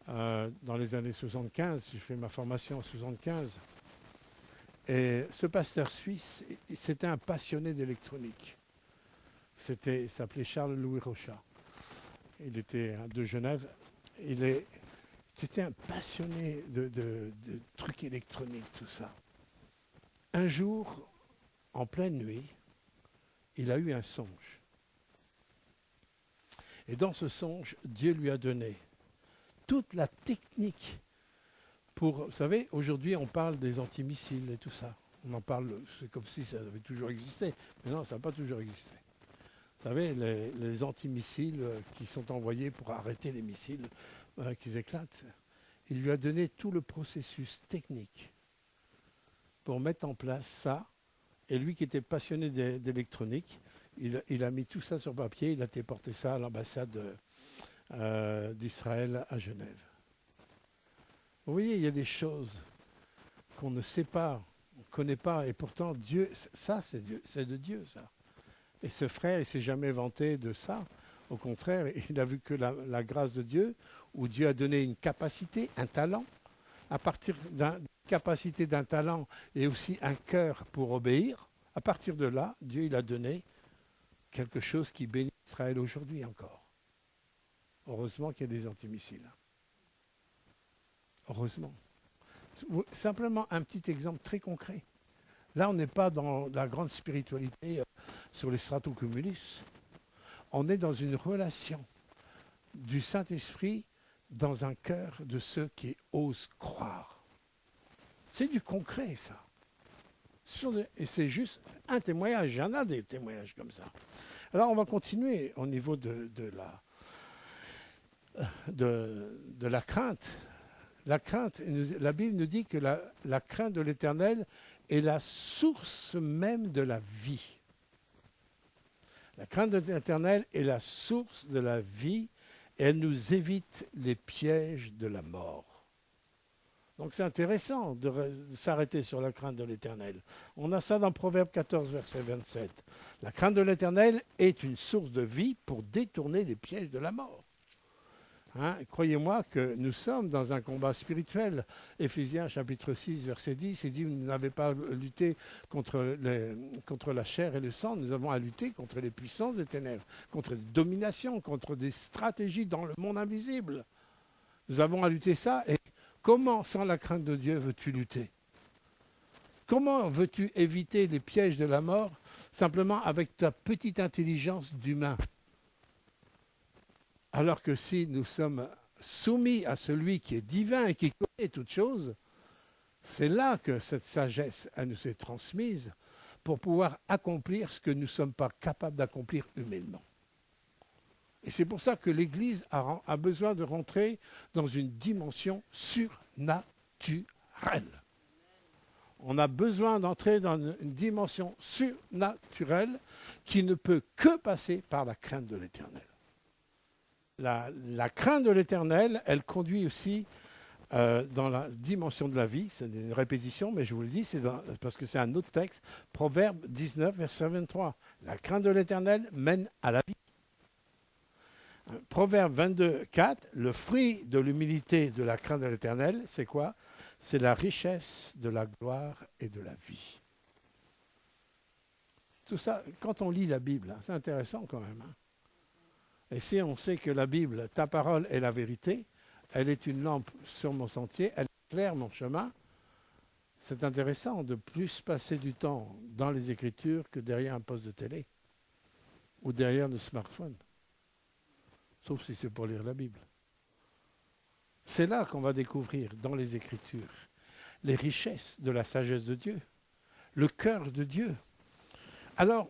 dans les années 75, j'ai fait ma formation en 75, et ce pasteur suisse, c'était un passionné d'électronique. Il s'appelait Charles-Louis Rochat. Il était de Genève. C'était un passionné de trucs électroniques, tout ça. Un jour, en pleine nuit, il a eu un songe. Et dans ce songe, Dieu lui a donné toute la technique pour... Vous savez, aujourd'hui, on parle des antimissiles et tout ça. On en parle, c'est comme si ça avait toujours existé. Mais non, ça n'a pas toujours existé. Vous savez, les antimissiles qui sont envoyés pour arrêter les missiles qui éclatent, il lui a donné tout le processus technique pour mettre en place ça. Et lui qui était passionné d'électronique, il a mis tout ça sur papier, il a déporté ça à l'ambassade d'Israël à Genève. Vous voyez, il y a des choses qu'on ne sait pas, on ne connaît pas, et pourtant Dieu, ça c'est de Dieu ça. Et ce frère, il ne s'est jamais vanté de ça. Au contraire, il a vu que la grâce de Dieu, où Dieu a donné une capacité, un talent, à partir d'une capacité, d'un talent et aussi un cœur pour obéir, à partir de là, Dieu il a donné quelque chose qui bénit Israël aujourd'hui encore. Heureusement qu'il y a des antimissiles. Heureusement. Simplement un petit exemple très concret. Là, on n'est pas dans la grande spiritualité sur les stratocumulus. On est dans une relation du Saint-Esprit dans un cœur de ceux qui osent croire. C'est du concret, ça. Et c'est juste un témoignage. Il y en a des témoignages comme ça. Alors, on va continuer au niveau de la crainte. La crainte, la Bible nous dit que la crainte de l'Éternel est la source même de la vie. La crainte de l'Éternel est la source de la vie et elle nous évite les pièges de la mort. Donc c'est intéressant de s'arrêter sur la crainte de l'Éternel. On a ça dans Proverbe 14, verset 27. La crainte de l'Éternel est une source de vie pour détourner les pièges de la mort. Croyez-moi que nous sommes dans un combat spirituel. Éphésiens chapitre 6, verset 10, il dit, vous n'avez pas lutté contre la chair et le sang, nous avons à lutter contre les puissances des ténèbres, contre les dominations, contre des stratégies dans le monde invisible. Nous avons à lutter ça. Et comment, sans la crainte de Dieu, veux-tu lutter? Comment veux-tu éviter les pièges de la mort simplement avec ta petite intelligence d'humain? Alors que si nous sommes soumis à celui qui est divin et qui connaît toutes choses, c'est là que cette sagesse elle nous est transmise pour pouvoir accomplir ce que nous ne sommes pas capables d'accomplir humainement. Et c'est pour ça que l'Église a besoin de rentrer dans une dimension surnaturelle. On a besoin d'entrer dans une dimension surnaturelle qui ne peut que passer par la crainte de l'Éternel. La crainte de l'Éternel, elle conduit aussi dans la dimension de la vie. C'est une répétition, mais je vous le dis, parce que c'est un autre texte. Proverbe 19, verset 23. La crainte de l'Éternel mène à la vie. Proverbe 22, 4. Le fruit de l'humilité de la crainte de l'Éternel, c'est quoi? C'est la richesse de la gloire et de la vie. Tout ça, quand on lit la Bible, c'est intéressant quand même. Et si on sait que la Bible, ta parole est la vérité, elle est une lampe sur mon sentier, elle éclaire mon chemin, c'est intéressant de plus passer du temps dans les Écritures que derrière un poste de télé ou derrière le smartphone. Sauf si c'est pour lire la Bible. C'est là qu'on va découvrir dans les Écritures les richesses de la sagesse de Dieu, le cœur de Dieu. Alors,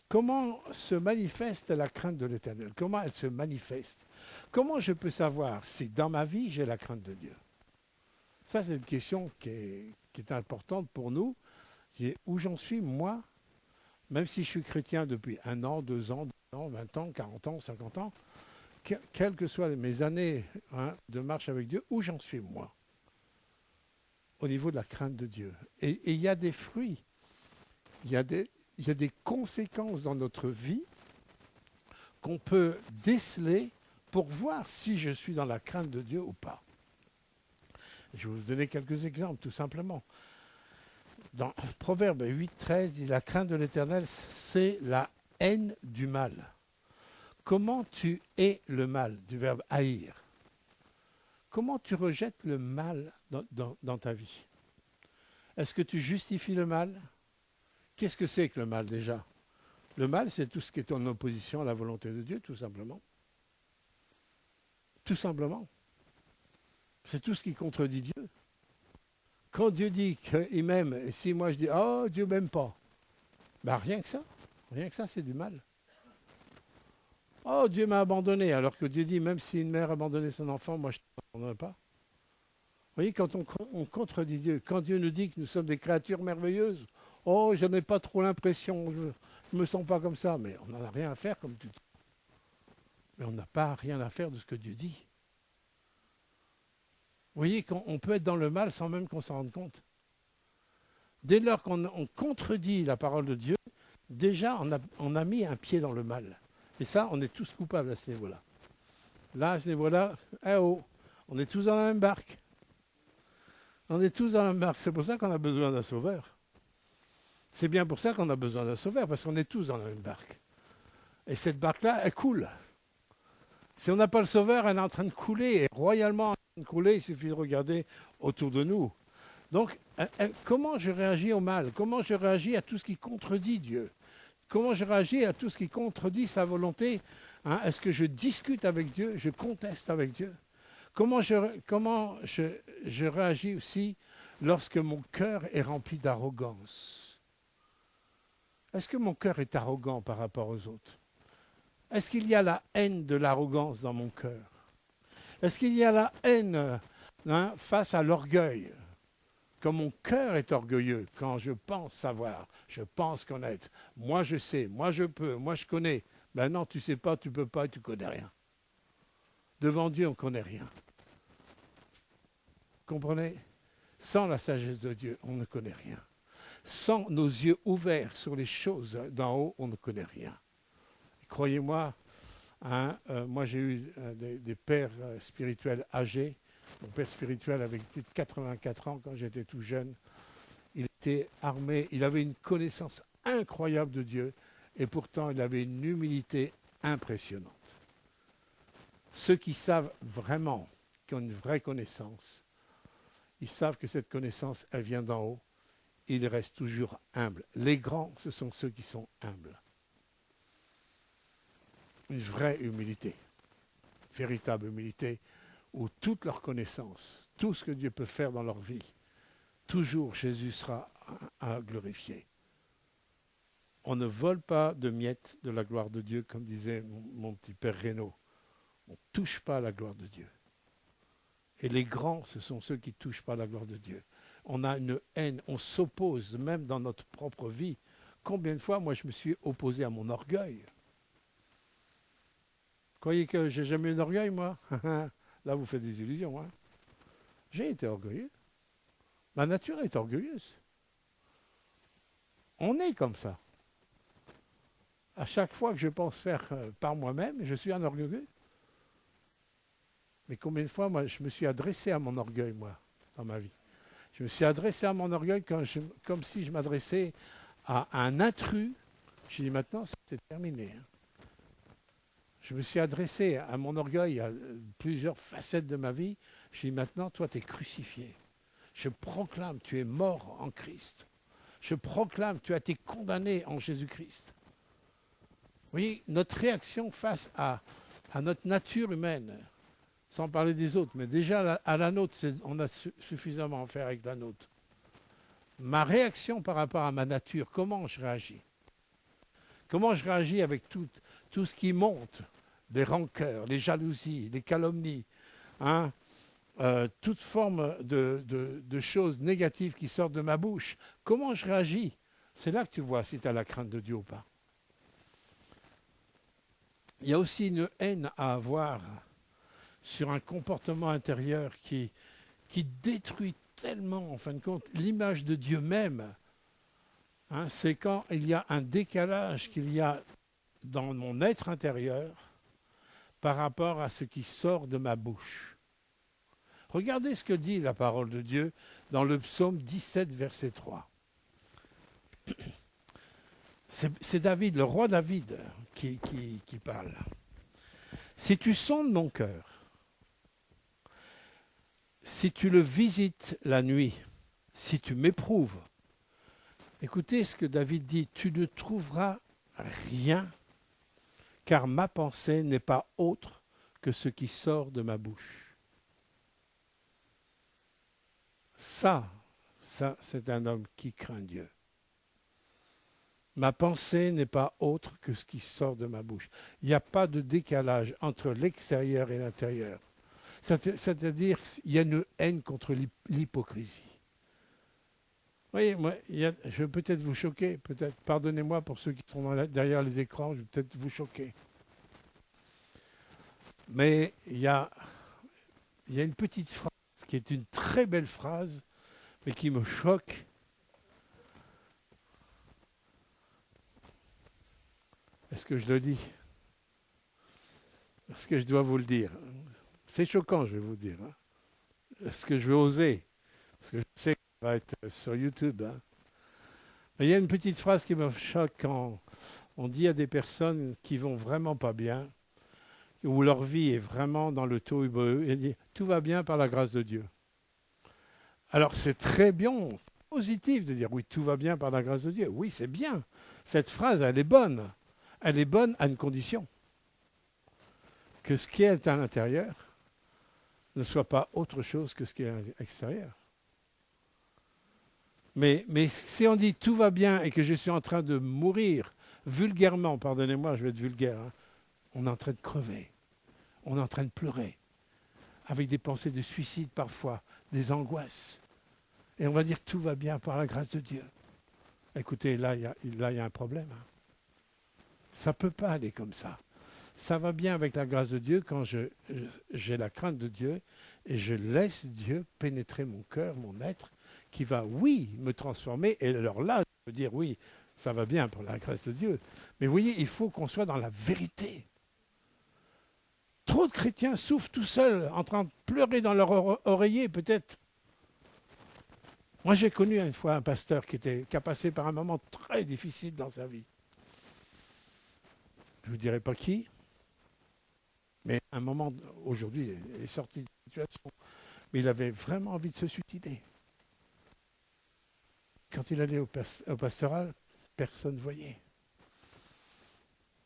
comment se manifeste la crainte de l'Éternel? Comment elle se manifeste? Comment je peux savoir si dans ma vie, j'ai la crainte de Dieu? Ça, c'est une question qui est importante pour nous. Où j'en suis, moi, même si je suis chrétien depuis 1 an, 2 ans, 10 ans, 20 ans, 40 ans, 50 ans, quelles que soient mes années de marche avec Dieu, où j'en suis, moi, au niveau de la crainte de Dieu. Et il y a des fruits, il y a des conséquences dans notre vie qu'on peut déceler pour voir si je suis dans la crainte de Dieu ou pas. Je vais vous donner quelques exemples, tout simplement. Dans Proverbe 8, 13, il dit « La crainte de l'Éternel, c'est la haine du mal. » Comment tu hais le mal, du verbe haïr? Comment tu rejettes le mal dans ta vie? Est-ce que tu justifies le mal? Qu'est-ce que c'est que le mal déjà? Le mal, c'est tout ce qui est en opposition à la volonté de Dieu, tout simplement. Tout simplement. C'est tout ce qui contredit Dieu. Quand Dieu dit qu'il m'aime, et si moi je dis « Oh, Dieu ne m'aime pas », ben rien que ça, c'est du mal. « Oh, Dieu m'a abandonné », alors que Dieu dit « Même si une mère a abandonné son enfant, moi je ne t'abandonnerai pas ». Vous voyez, quand on contredit Dieu, quand Dieu nous dit que nous sommes des créatures merveilleuses, « Oh, je n'ai pas trop l'impression, je ne me sens pas comme ça », mais on n'en a rien à faire comme tu dis. Mais on n'a pas rien à faire de ce que Dieu dit. Vous voyez qu'on peut être dans le mal sans même qu'on s'en rende compte. Dès lors qu'on contredit la parole de Dieu, déjà on a mis un pied dans le mal. Et ça, on est tous coupables à ce niveau-là. Là, à ce niveau-là, on est tous dans la même barque. On est tous dans la même barque. C'est pour ça qu'on a besoin d'un sauveur. C'est bien pour ça qu'on a besoin d'un sauveur, parce qu'on est tous dans la même barque. Et cette barque-là, elle coule. Si on n'a pas le sauveur, elle est en train de couler, et royalement en train de couler, il suffit de regarder autour de nous. Donc, comment je réagis au mal? Comment je réagis à tout ce qui contredit Dieu? Comment je réagis à tout ce qui contredit sa volonté? Est-ce que je discute avec Dieu? Je conteste avec Dieu? Comment je réagis aussi lorsque mon cœur est rempli d'arrogance? Est-ce que mon cœur est arrogant par rapport aux autres? Est-ce qu'il y a la haine de l'arrogance dans mon cœur? Est-ce qu'il y a la haine face à l'orgueil? Quand mon cœur est orgueilleux, quand je pense savoir, je pense connaître, moi je sais, moi je peux, moi je connais. Ben non, tu sais pas, tu peux pas, tu connais rien. Devant Dieu, on ne connaît rien. Comprenez? Sans la sagesse de Dieu, on ne connaît rien. Sans nos yeux ouverts sur les choses d'en haut, on ne connaît rien. Croyez-moi, moi j'ai eu des pères spirituels âgés. Mon père spirituel avait plus de 84 ans quand j'étais tout jeune. Il était armé, il avait une connaissance incroyable de Dieu et pourtant il avait une humilité impressionnante. Ceux qui savent vraiment, qui ont une vraie connaissance, ils savent que cette connaissance, elle vient d'en haut. Ils restent toujours humbles. Les grands, ce sont ceux qui sont humbles. Une vraie humilité, véritable humilité, où toute leur connaissance, tout ce que Dieu peut faire dans leur vie, toujours Jésus sera à glorifier. On ne vole pas de miettes de la gloire de Dieu, comme disait mon petit père Reynaud. On ne touche pas à la gloire de Dieu. Et les grands, ce sont ceux qui ne touchent pas à la gloire de Dieu. On a une haine, on s'oppose même dans notre propre vie. Combien de fois, moi, je me suis opposé à mon orgueil? Croyez que j'ai jamais eu d'orgueil, moi? Là, vous faites des illusions. Hein? J'ai été orgueilleux. Ma nature est orgueilleuse. On est comme ça. À chaque fois que je pense faire par moi-même, je suis un orgueilleux. Mais combien de fois, moi, je me suis adressé à mon orgueil, moi, dans ma vie? Je me suis adressé à mon orgueil comme si je m'adressais à un intrus. J'ai dit maintenant, c'est terminé. Je me suis adressé à mon orgueil à plusieurs facettes de ma vie. J'ai dit maintenant, toi, tu es crucifié. Je proclame, tu es mort en Christ. Je proclame, tu as été condamné en Jésus-Christ. Vous voyez, notre réaction face à notre nature humaine, sans parler des autres, mais déjà à la nôtre, on a suffisamment à faire avec la nôtre. Ma réaction par rapport à ma nature, comment je réagis? Comment je réagis avec tout ce qui monte, les rancœurs, les jalousies, les calomnies, toute forme de choses négatives qui sortent de ma bouche. Comment je réagis? C'est là que tu vois si tu as la crainte de Dieu ou pas. Il y a aussi une haine à avoir sur un comportement intérieur qui détruit tellement, en fin de compte, l'image de Dieu même. C'est quand il y a un décalage qu'il y a dans mon être intérieur par rapport à ce qui sort de ma bouche. Regardez ce que dit la parole de Dieu dans le psaume 17, verset 3. C'est David, le roi David, qui parle. Si tu sondes mon cœur, si tu le visites la nuit, si tu m'éprouves. Écoutez ce que David dit, tu ne trouveras rien, car ma pensée n'est pas autre que ce qui sort de ma bouche. Ça, c'est un homme qui craint Dieu. Ma pensée n'est pas autre que ce qui sort de ma bouche. Il n'y a pas de décalage entre l'extérieur et l'intérieur. C'est-à-dire qu'il y a une haine contre l'hypocrisie. Vous voyez, moi, je vais peut-être vous choquer, peut-être, pardonnez-moi pour ceux qui sont derrière les écrans, je vais peut-être vous choquer. Mais il y a une petite phrase qui est une très belle phrase, mais qui me choque. Est-ce que je le dis? Est-ce que je dois vous le dire? C'est choquant, je vais vous dire. Est-ce que je vais oser? Parce que je sais que ça va être sur YouTube. Mais il y a une petite phrase qui me choque quand on dit à des personnes qui vont vraiment pas bien, où leur vie est vraiment dans le tohu-bohu, et dit « tout va bien par la grâce de Dieu ». Alors c'est très bien, positif de dire « oui, tout va bien par la grâce de Dieu ». Oui, c'est bien. Cette phrase, elle est bonne. Elle est bonne à une condition. Que ce qui est à l'intérieur ne soit pas autre chose que ce qui est à l'extérieur. Mais si on dit « tout va bien » et que je suis en train de mourir, vulgairement, pardonnez-moi, je vais être vulgaire, on est en train de crever, on est en train de pleurer, avec des pensées de suicide parfois, des angoisses. Et on va dire tout va bien par la grâce de Dieu. Écoutez, là, il y a un problème. Ça ne peut pas aller comme ça. Ça va bien avec la grâce de Dieu quand j'ai la crainte de Dieu et je laisse Dieu pénétrer mon cœur, mon être, qui va, oui, me transformer. Et alors là, je peux dire, oui, ça va bien pour la grâce de Dieu. Mais vous voyez, il faut qu'on soit dans la vérité. Trop de chrétiens souffrent tout seuls, en train de pleurer dans leur oreiller, peut-être. Moi, j'ai connu une fois un pasteur qui a passé par un moment très difficile dans sa vie. Je ne vous dirai pas qui, mais un moment, aujourd'hui, il est sorti de la situation, mais il avait vraiment envie de se suicider. Quand il allait au pastoral, personne ne voyait.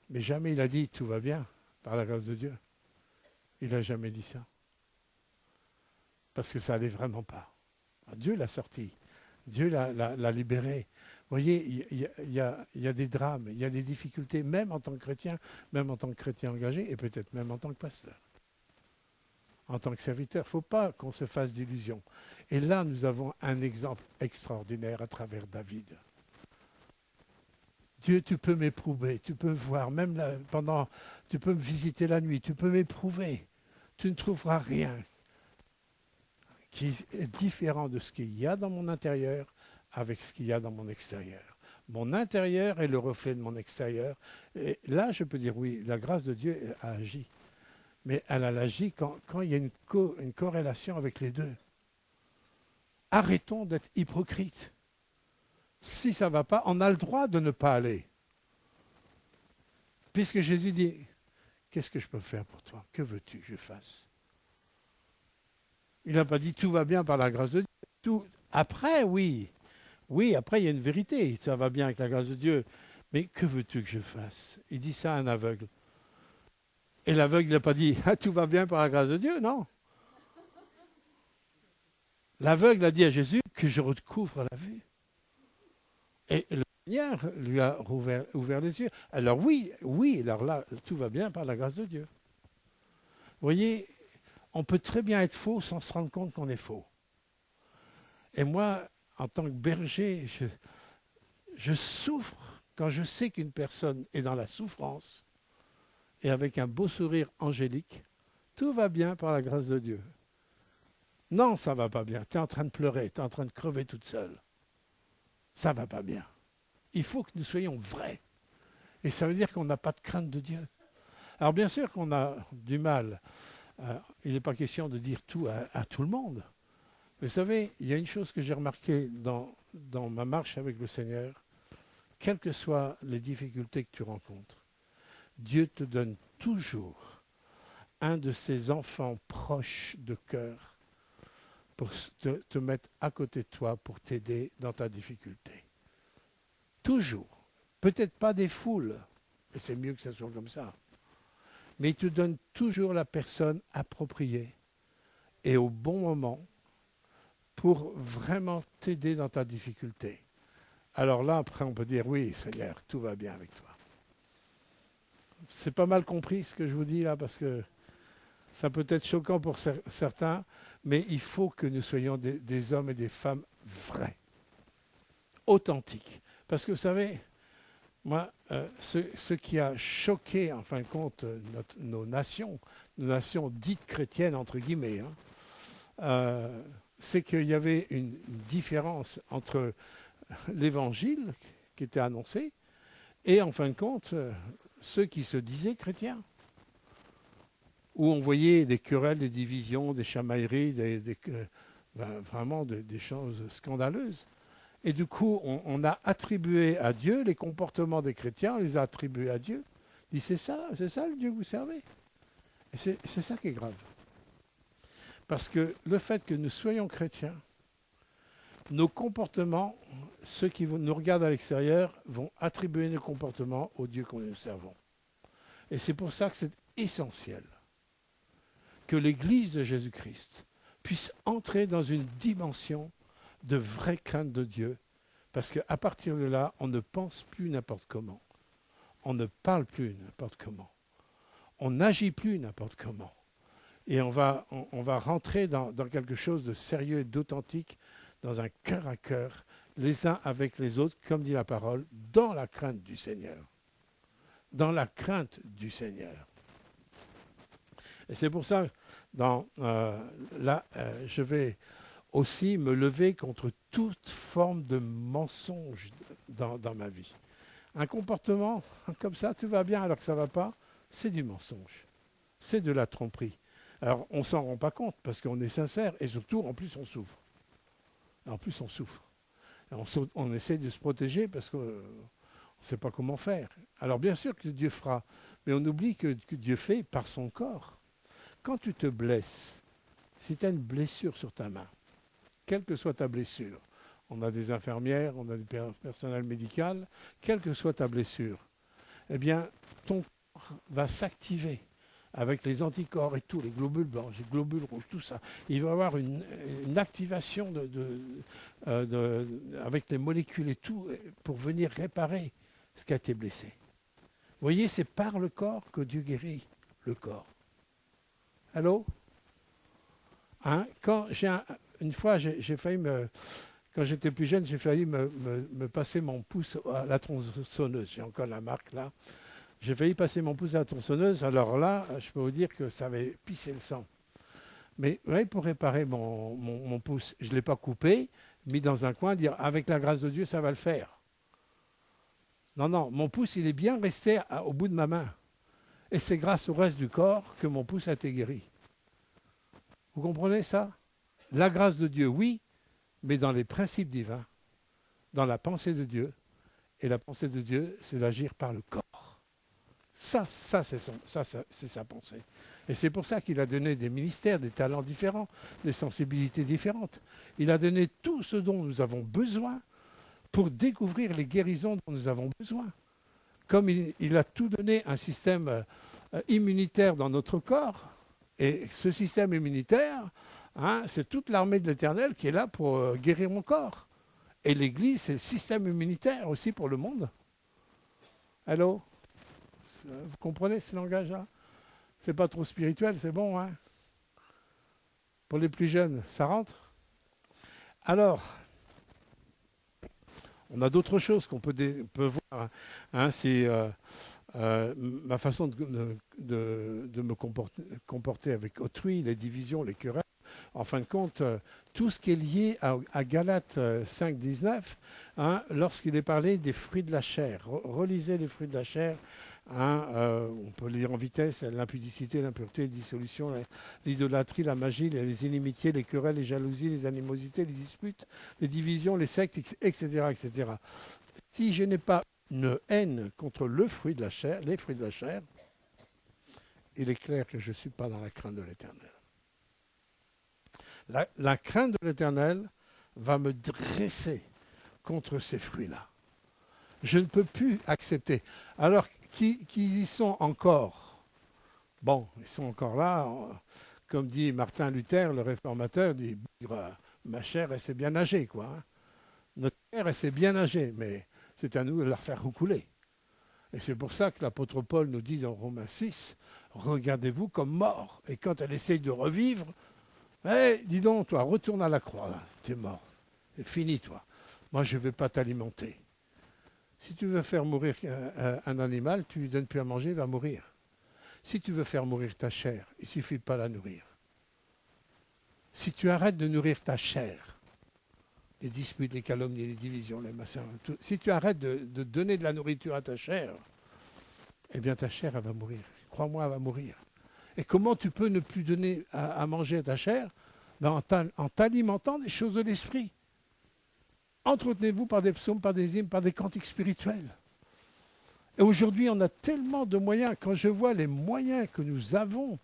Mais jamais il a dit « tout va bien, par la grâce de Dieu ». Il n'a jamais dit ça. Parce que ça n'allait vraiment pas. Dieu l'a sorti. Dieu l'a libéré. Vous voyez, il y a des drames, il y a des difficultés, même en tant que chrétien engagé, et peut-être même en tant que pasteur, en tant que serviteur. Il ne faut pas qu'on se fasse d'illusions. Et là, nous avons un exemple extraordinaire à travers David. Dieu, tu peux m'éprouver, tu peux me voir, même tu peux me visiter la nuit, tu peux m'éprouver. Tu ne trouveras rien qui est différent de ce qu'il y a dans mon intérieur avec ce qu'il y a dans mon extérieur. Mon intérieur est le reflet de mon extérieur. Et là, je peux dire oui, la grâce de Dieu a agi. Mais elle a agi quand il y a une corrélation avec les deux. Arrêtons d'être hypocrites. Si ça ne va pas, on a le droit de ne pas aller. Puisque Jésus dit, qu'est-ce que je peux faire pour toi? Que veux-tu que je fasse? Il n'a pas dit tout va bien par la grâce de Dieu. Après, oui. Oui, après, il y a une vérité. Ça va bien avec la grâce de Dieu. Mais que veux-tu que je fasse? Il dit ça à un aveugle. Et l'aveugle n'a pas dit ah, tout va bien par la grâce de Dieu, non. L'aveugle a dit à Jésus que je recouvre la vue. Et le Seigneur lui a ouvert les yeux. Alors oui, alors là, tout va bien par la grâce de Dieu. Vous voyez, on peut très bien être faux sans se rendre compte qu'on est faux. Et moi, en tant que berger, je souffre quand je sais qu'une personne est dans la souffrance et avec un beau sourire angélique, tout va bien par la grâce de Dieu. Non, ça ne va pas bien. Tu es en train de pleurer, tu es en train de crever toute seule. Ça ne va pas bien. Il faut que nous soyons vrais. Et ça veut dire qu'on n'a pas de crainte de Dieu. Alors bien sûr qu'on a du mal. Il n'est pas question de dire tout à tout le monde. Mais vous savez, il y a une chose que j'ai remarquée dans ma marche avec le Seigneur, quelles que soient les difficultés que tu rencontres, Dieu te donne toujours un de ses enfants proches de cœur pour te mettre à côté de toi, pour t'aider dans ta difficulté. Toujours. Peut-être pas des foules, et c'est mieux que ça soit comme ça, mais il te donne toujours la personne appropriée et au bon moment pour vraiment t'aider dans ta difficulté. Alors là, après, on peut dire, oui, Seigneur, tout va bien avec toi. C'est pas mal compris ce que je vous dis là, parce que ça peut être choquant pour certains, mais il faut que nous soyons des hommes et des femmes vrais, authentiques. Parce que vous savez, moi, ce qui a choqué, en fin de compte, nos nations dites chrétiennes, entre guillemets, c'est qu'il y avait une différence entre l'évangile qui était annoncé et, en fin de compte, ceux qui se disaient chrétiens. Où on voyait des querelles, des divisions, des chamailleries, vraiment des choses scandaleuses. Et du coup, on a attribué à Dieu les comportements des chrétiens, on les a attribués à Dieu. Il dit, c'est ça le Dieu que vous servez. Et c'est ça qui est grave. Parce que le fait que nous soyons chrétiens, nos comportements, ceux qui nous regardent à l'extérieur, vont attribuer nos comportements au Dieu que nous servons. Et c'est pour ça que c'est essentiel que l'Église de Jésus-Christ puisse entrer dans une dimension de vraie crainte de Dieu, parce qu'à partir de là, on ne pense plus n'importe comment, on ne parle plus n'importe comment, on n'agit plus n'importe comment, et on va rentrer dans quelque chose de sérieux et d'authentique, dans un cœur à cœur, les uns avec les autres, comme dit la parole, dans la crainte du Seigneur. Dans la crainte du Seigneur. Et c'est pour ça, je vais aussi me lever contre toute forme de mensonge dans ma vie. Un comportement comme ça, tout va bien alors que ça ne va pas, c'est du mensonge. C'est de la tromperie. Alors, on ne s'en rend pas compte parce qu'on est sincère et surtout, en plus, on souffre. En plus, on souffre. On essaie de se protéger parce qu'on ne sait pas comment faire. Alors, bien sûr que Dieu fera, mais on oublie que Dieu fait par son corps. Quand tu te blesses, si tu as une blessure sur ta main, quelle que soit ta blessure, on a des infirmières, on a du personnel médical, quelle que soit ta blessure, eh bien, ton corps va s'activer avec les anticorps et tout, les globules blancs, les globules rouges, tout ça. Il va y avoir une activation avec les molécules et tout pour venir réparer ce qui a été blessé. Vous voyez, c'est par le corps que Dieu guérit le corps. Allô? Une fois, j'ai failli quand j'étais plus jeune, j'ai failli me passer mon pouce à la tronçonneuse. J'ai encore la marque là. J'ai failli passer mon pouce à la tronçonneuse. Alors là, je peux vous dire que ça avait pissé le sang. Mais vous voyez, pour réparer mon pouce, je ne l'ai pas coupé, mis dans un coin, dire avec la grâce de Dieu, ça va le faire. Non, mon pouce, il est bien resté au bout de ma main. Et c'est grâce au reste du corps que mon pouce a été guéri. Vous comprenez ça? La grâce de Dieu, oui, mais dans les principes divins, dans la pensée de Dieu. Et la pensée de Dieu, c'est d'agir par le corps. Ça, c'est sa pensée. Et c'est pour ça qu'il a donné des ministères, des talents différents, des sensibilités différentes. Il a donné tout ce dont nous avons besoin pour découvrir les guérisons dont nous avons besoin. Comme il a tout donné, un système immunitaire dans notre corps, et ce système immunitaire, c'est toute l'armée de l'Éternel qui est là pour guérir mon corps. Et l'Église, c'est le système immunitaire aussi pour le monde. Allô? Vous comprenez ce langage-là? C'est pas trop spirituel, c'est bon, hein? Pour les plus jeunes, ça rentre? Alors, on a d'autres choses qu'on peut voir. C'est ma façon de me comporter avec autrui, les divisions, les querelles. En fin de compte, tout ce qui est lié à Galates 5, 19, lorsqu'il est parlé des fruits de la chair. Relisez les fruits de la chair. On peut lire en vitesse: l'impudicité, l'impureté, la dissolution, l'idolâtrie, la magie, les inimitiés, les querelles, les jalousies, les animosités, les disputes, les divisions, les sectes, etc., etc. Si je n'ai pas une haine contre les fruits de la chair, il est clair que je ne suis pas dans la crainte de l'Éternel. La crainte de l'Éternel va me dresser contre ces fruits-là. Je ne peux plus accepter. Alors, qui y sont encore? Bon, ils sont encore là. Comme dit Martin Luther, le réformateur, dit ma chair, elle s'est bien nagée, quoi. Hein. Notre chair, elle s'est bien nagée, mais c'est à nous de la refaire couler. Et c'est pour ça que l'apôtre Paul nous dit dans Romains 6, regardez-vous comme mort. Et quand elle essaye de revivre, dis donc, toi, retourne à la croix, là, t'es mort. C'est fini, toi. Moi, je ne vais pas t'alimenter. Si tu veux faire mourir un animal, tu lui donnes plus à manger, il va mourir. Si tu veux faire mourir ta chair, il ne suffit pas de la nourrir. Si tu arrêtes de nourrir ta chair, les disputes, les calomnies, les divisions, les massacres, si tu arrêtes de donner de la nourriture à ta chair, eh bien ta chair, elle va mourir. Crois-moi, elle va mourir. Et comment tu peux ne plus donner à manger à ta chair? En t'alimentant des choses de l'esprit. Entretenez-vous par des psaumes, par des hymnes, par des cantiques spirituels. Et aujourd'hui, on a tellement de moyens. Quand je vois les moyens que nous avons,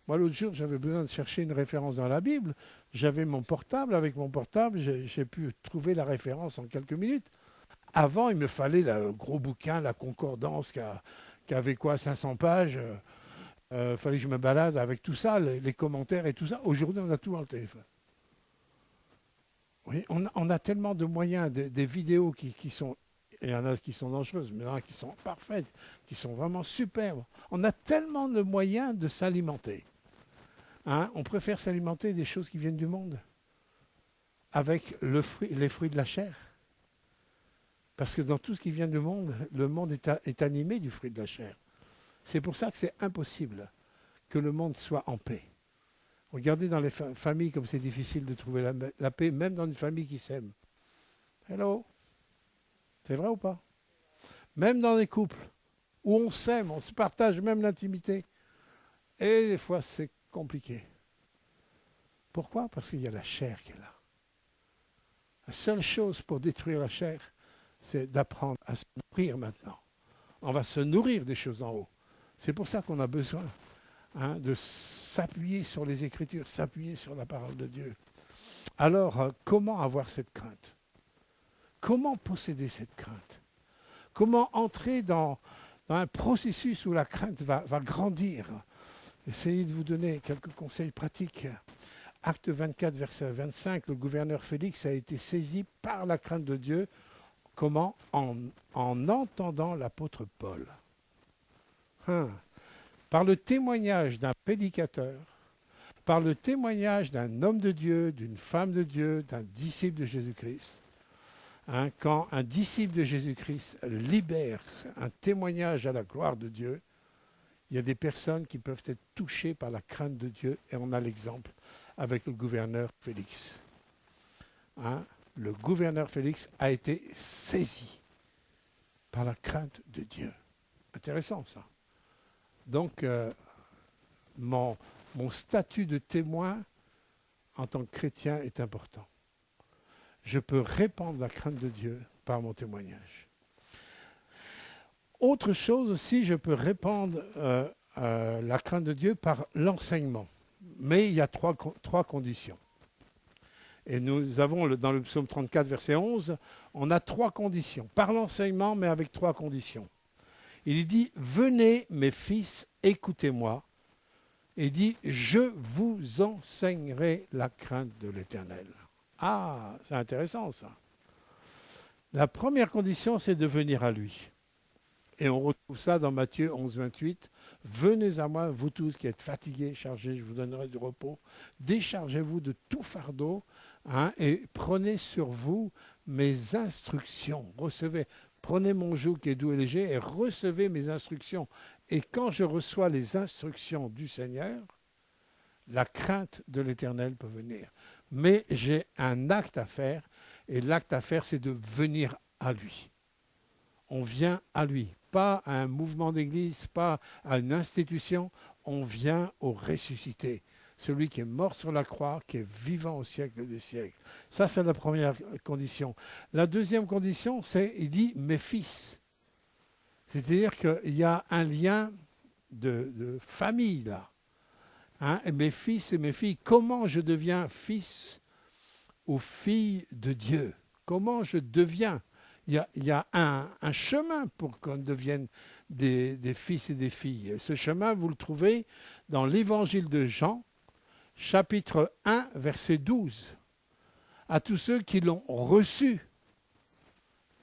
moi l'autre jour, j'avais besoin de chercher une référence dans la Bible. J'avais mon portable. Avec mon portable, j'ai pu trouver la référence en quelques minutes. Avant, il me fallait le gros bouquin, la concordance qui avait quoi, 500 pages. Fallait que je me balade avec tout ça, les commentaires et tout ça. Aujourd'hui, on a tout dans le téléphone. Oui, on a tellement de moyens, des vidéos qui sont, il y en a qui sont dangereuses, mais il y en a qui sont parfaites, qui sont vraiment superbes. On a tellement de moyens de s'alimenter. Hein, on préfère s'alimenter des choses qui viennent du monde, avec les fruits de la chair. Parce que dans tout ce qui vient du monde, le monde est animé du fruit de la chair. C'est pour ça que c'est impossible que le monde soit en paix. Regardez dans les familles comme c'est difficile de trouver la paix, même dans une famille qui s'aime. Hello? C'est vrai ou pas? Même dans des couples où on s'aime, on se partage même l'intimité. Et des fois, c'est compliqué. Pourquoi? Parce qu'il y a la chair qui est là. La seule chose pour détruire la chair, c'est d'apprendre à se nourrir maintenant. On va se nourrir des choses en haut. C'est pour ça qu'on a besoin de s'appuyer sur les Écritures, s'appuyer sur la parole de Dieu. Alors, comment avoir cette crainte? Comment posséder cette crainte? Comment entrer dans un processus où la crainte va grandir? Essayez de vous donner quelques conseils pratiques. Acte 24, verset 25, le gouverneur Félix a été saisi par la crainte de Dieu. Comment? En entendant l'apôtre Paul. Par le témoignage d'un prédicateur, par le témoignage d'un homme de Dieu, d'une femme de Dieu, d'un disciple de Jésus-Christ. Quand un disciple de Jésus-Christ libère un témoignage à la gloire de Dieu, il y a des personnes qui peuvent être touchées par la crainte de Dieu, et on a l'exemple avec le gouverneur Félix. Le gouverneur Félix a été saisi par la crainte de Dieu. Intéressant ça. Donc, mon statut de témoin en tant que chrétien est important. Je peux répandre la crainte de Dieu par mon témoignage. Autre chose aussi, je peux répandre la crainte de Dieu par l'enseignement. Mais il y a trois conditions. Et nous avons, dans le psaume 34, verset 11, on a 3 conditions. Par l'enseignement, mais avec 3 conditions. Il dit, venez mes fils, écoutez-moi. Il dit, je vous enseignerai la crainte de l'Éternel. Ah, c'est intéressant ça. La première condition, c'est de venir à lui. Et on retrouve ça dans Matthieu 11, 28. Venez à moi, vous tous qui êtes fatigués, chargés, je vous donnerai du repos. Déchargez-vous de tout fardeau et prenez sur vous mes instructions. Recevez. Prenez mon joug qui est doux et léger et recevez mes instructions. Et quand je reçois les instructions du Seigneur, la crainte de l'Éternel peut venir. Mais j'ai un acte à faire, et l'acte à faire, c'est de venir à lui. On vient à lui, pas à un mouvement d'église, pas à une institution, on vient au ressuscité. Celui qui est mort sur la croix, qui est vivant au siècle des siècles. Ça, c'est la première condition. La deuxième condition, c'est, il dit, mes fils. C'est-à-dire qu'il y a un lien de famille là. Hein, et mes fils et mes filles, comment je deviens fils ou fille de Dieu? Comment je deviens? Il y a un chemin pour qu'on devienne des fils et des filles. Et ce chemin, vous le trouvez dans l'évangile de Jean, chapitre 1, verset 12. À tous ceux qui l'ont reçu,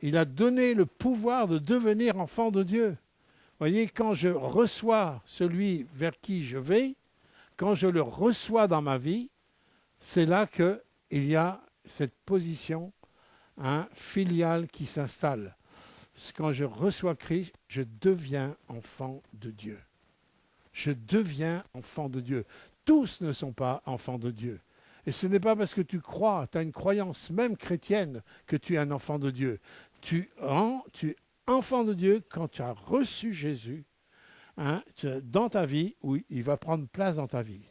il a donné le pouvoir de devenir enfant de Dieu. Vous voyez, quand je reçois celui vers qui je vais, quand je le reçois dans ma vie, c'est là qu'il y a cette position filiale qui s'installe. Quand je reçois Christ, je deviens enfant de Dieu. Je deviens enfant de Dieu. Tous ne sont pas enfants de Dieu. Et ce n'est pas parce que tu crois, tu as une croyance même chrétienne, que tu es un enfant de Dieu. Tu es enfant de Dieu quand tu as reçu Jésus dans ta vie, où il va prendre place dans ta vie.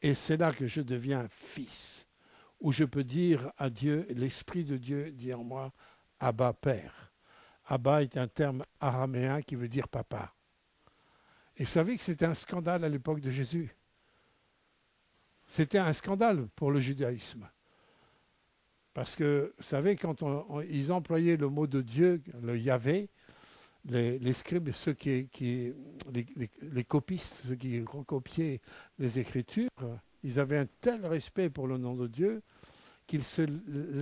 Et c'est là que je deviens fils, où je peux dire à Dieu, l'Esprit de Dieu dit en moi, Abba, Père. Abba est un terme araméen qui veut dire papa. Et vous savez que c'était un scandale à l'époque de Jésus. C'était un scandale pour le judaïsme. Parce que, vous savez, quand ils employaient le mot de Dieu, le Yahvé, les scribes, les copistes, ceux qui recopiaient les Écritures, ils avaient un tel respect pour le nom de Dieu qu'ils se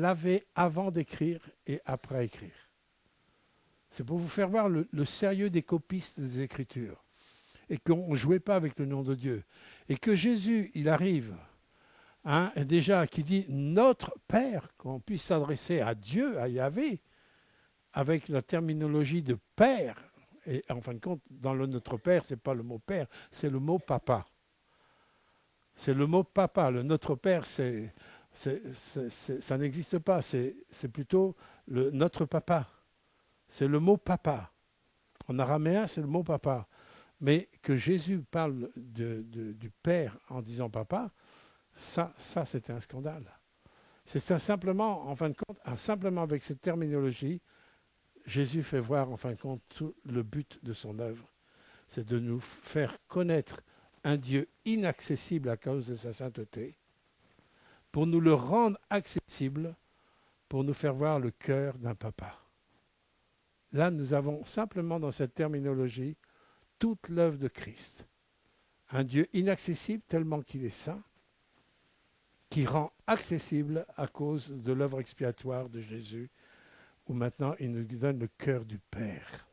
lavaient avant d'écrire et après écrire. C'est pour vous faire voir le sérieux des copistes des Écritures. Et qu'on ne jouait pas avec le nom de Dieu. Et que Jésus, il arrive, déjà, qui dit notre Père, qu'on puisse s'adresser à Dieu, à Yahvé, avec la terminologie de Père. Et en fin de compte, dans le Notre Père, ce n'est pas le mot Père, c'est le mot Papa. C'est le mot Papa. Le Notre Père, ça n'existe pas. C'est plutôt le Notre Papa. C'est le mot Papa. En araméen, c'est le mot Papa. Mais que Jésus parle du Père en disant Papa, ça c'est un scandale. C'est ça, simplement, en fin de compte, simplement avec cette terminologie, Jésus fait voir, en fin de compte, tout le but de son œuvre. C'est de nous faire connaître un Dieu inaccessible à cause de sa sainteté, pour nous le rendre accessible, pour nous faire voir le cœur d'un papa. Là, nous avons simplement dans cette terminologie toute l'œuvre de Christ. Un Dieu inaccessible tellement qu'il est saint, qui rend accessible à cause de l'œuvre expiatoire de Jésus, où maintenant il nous donne le cœur du Père.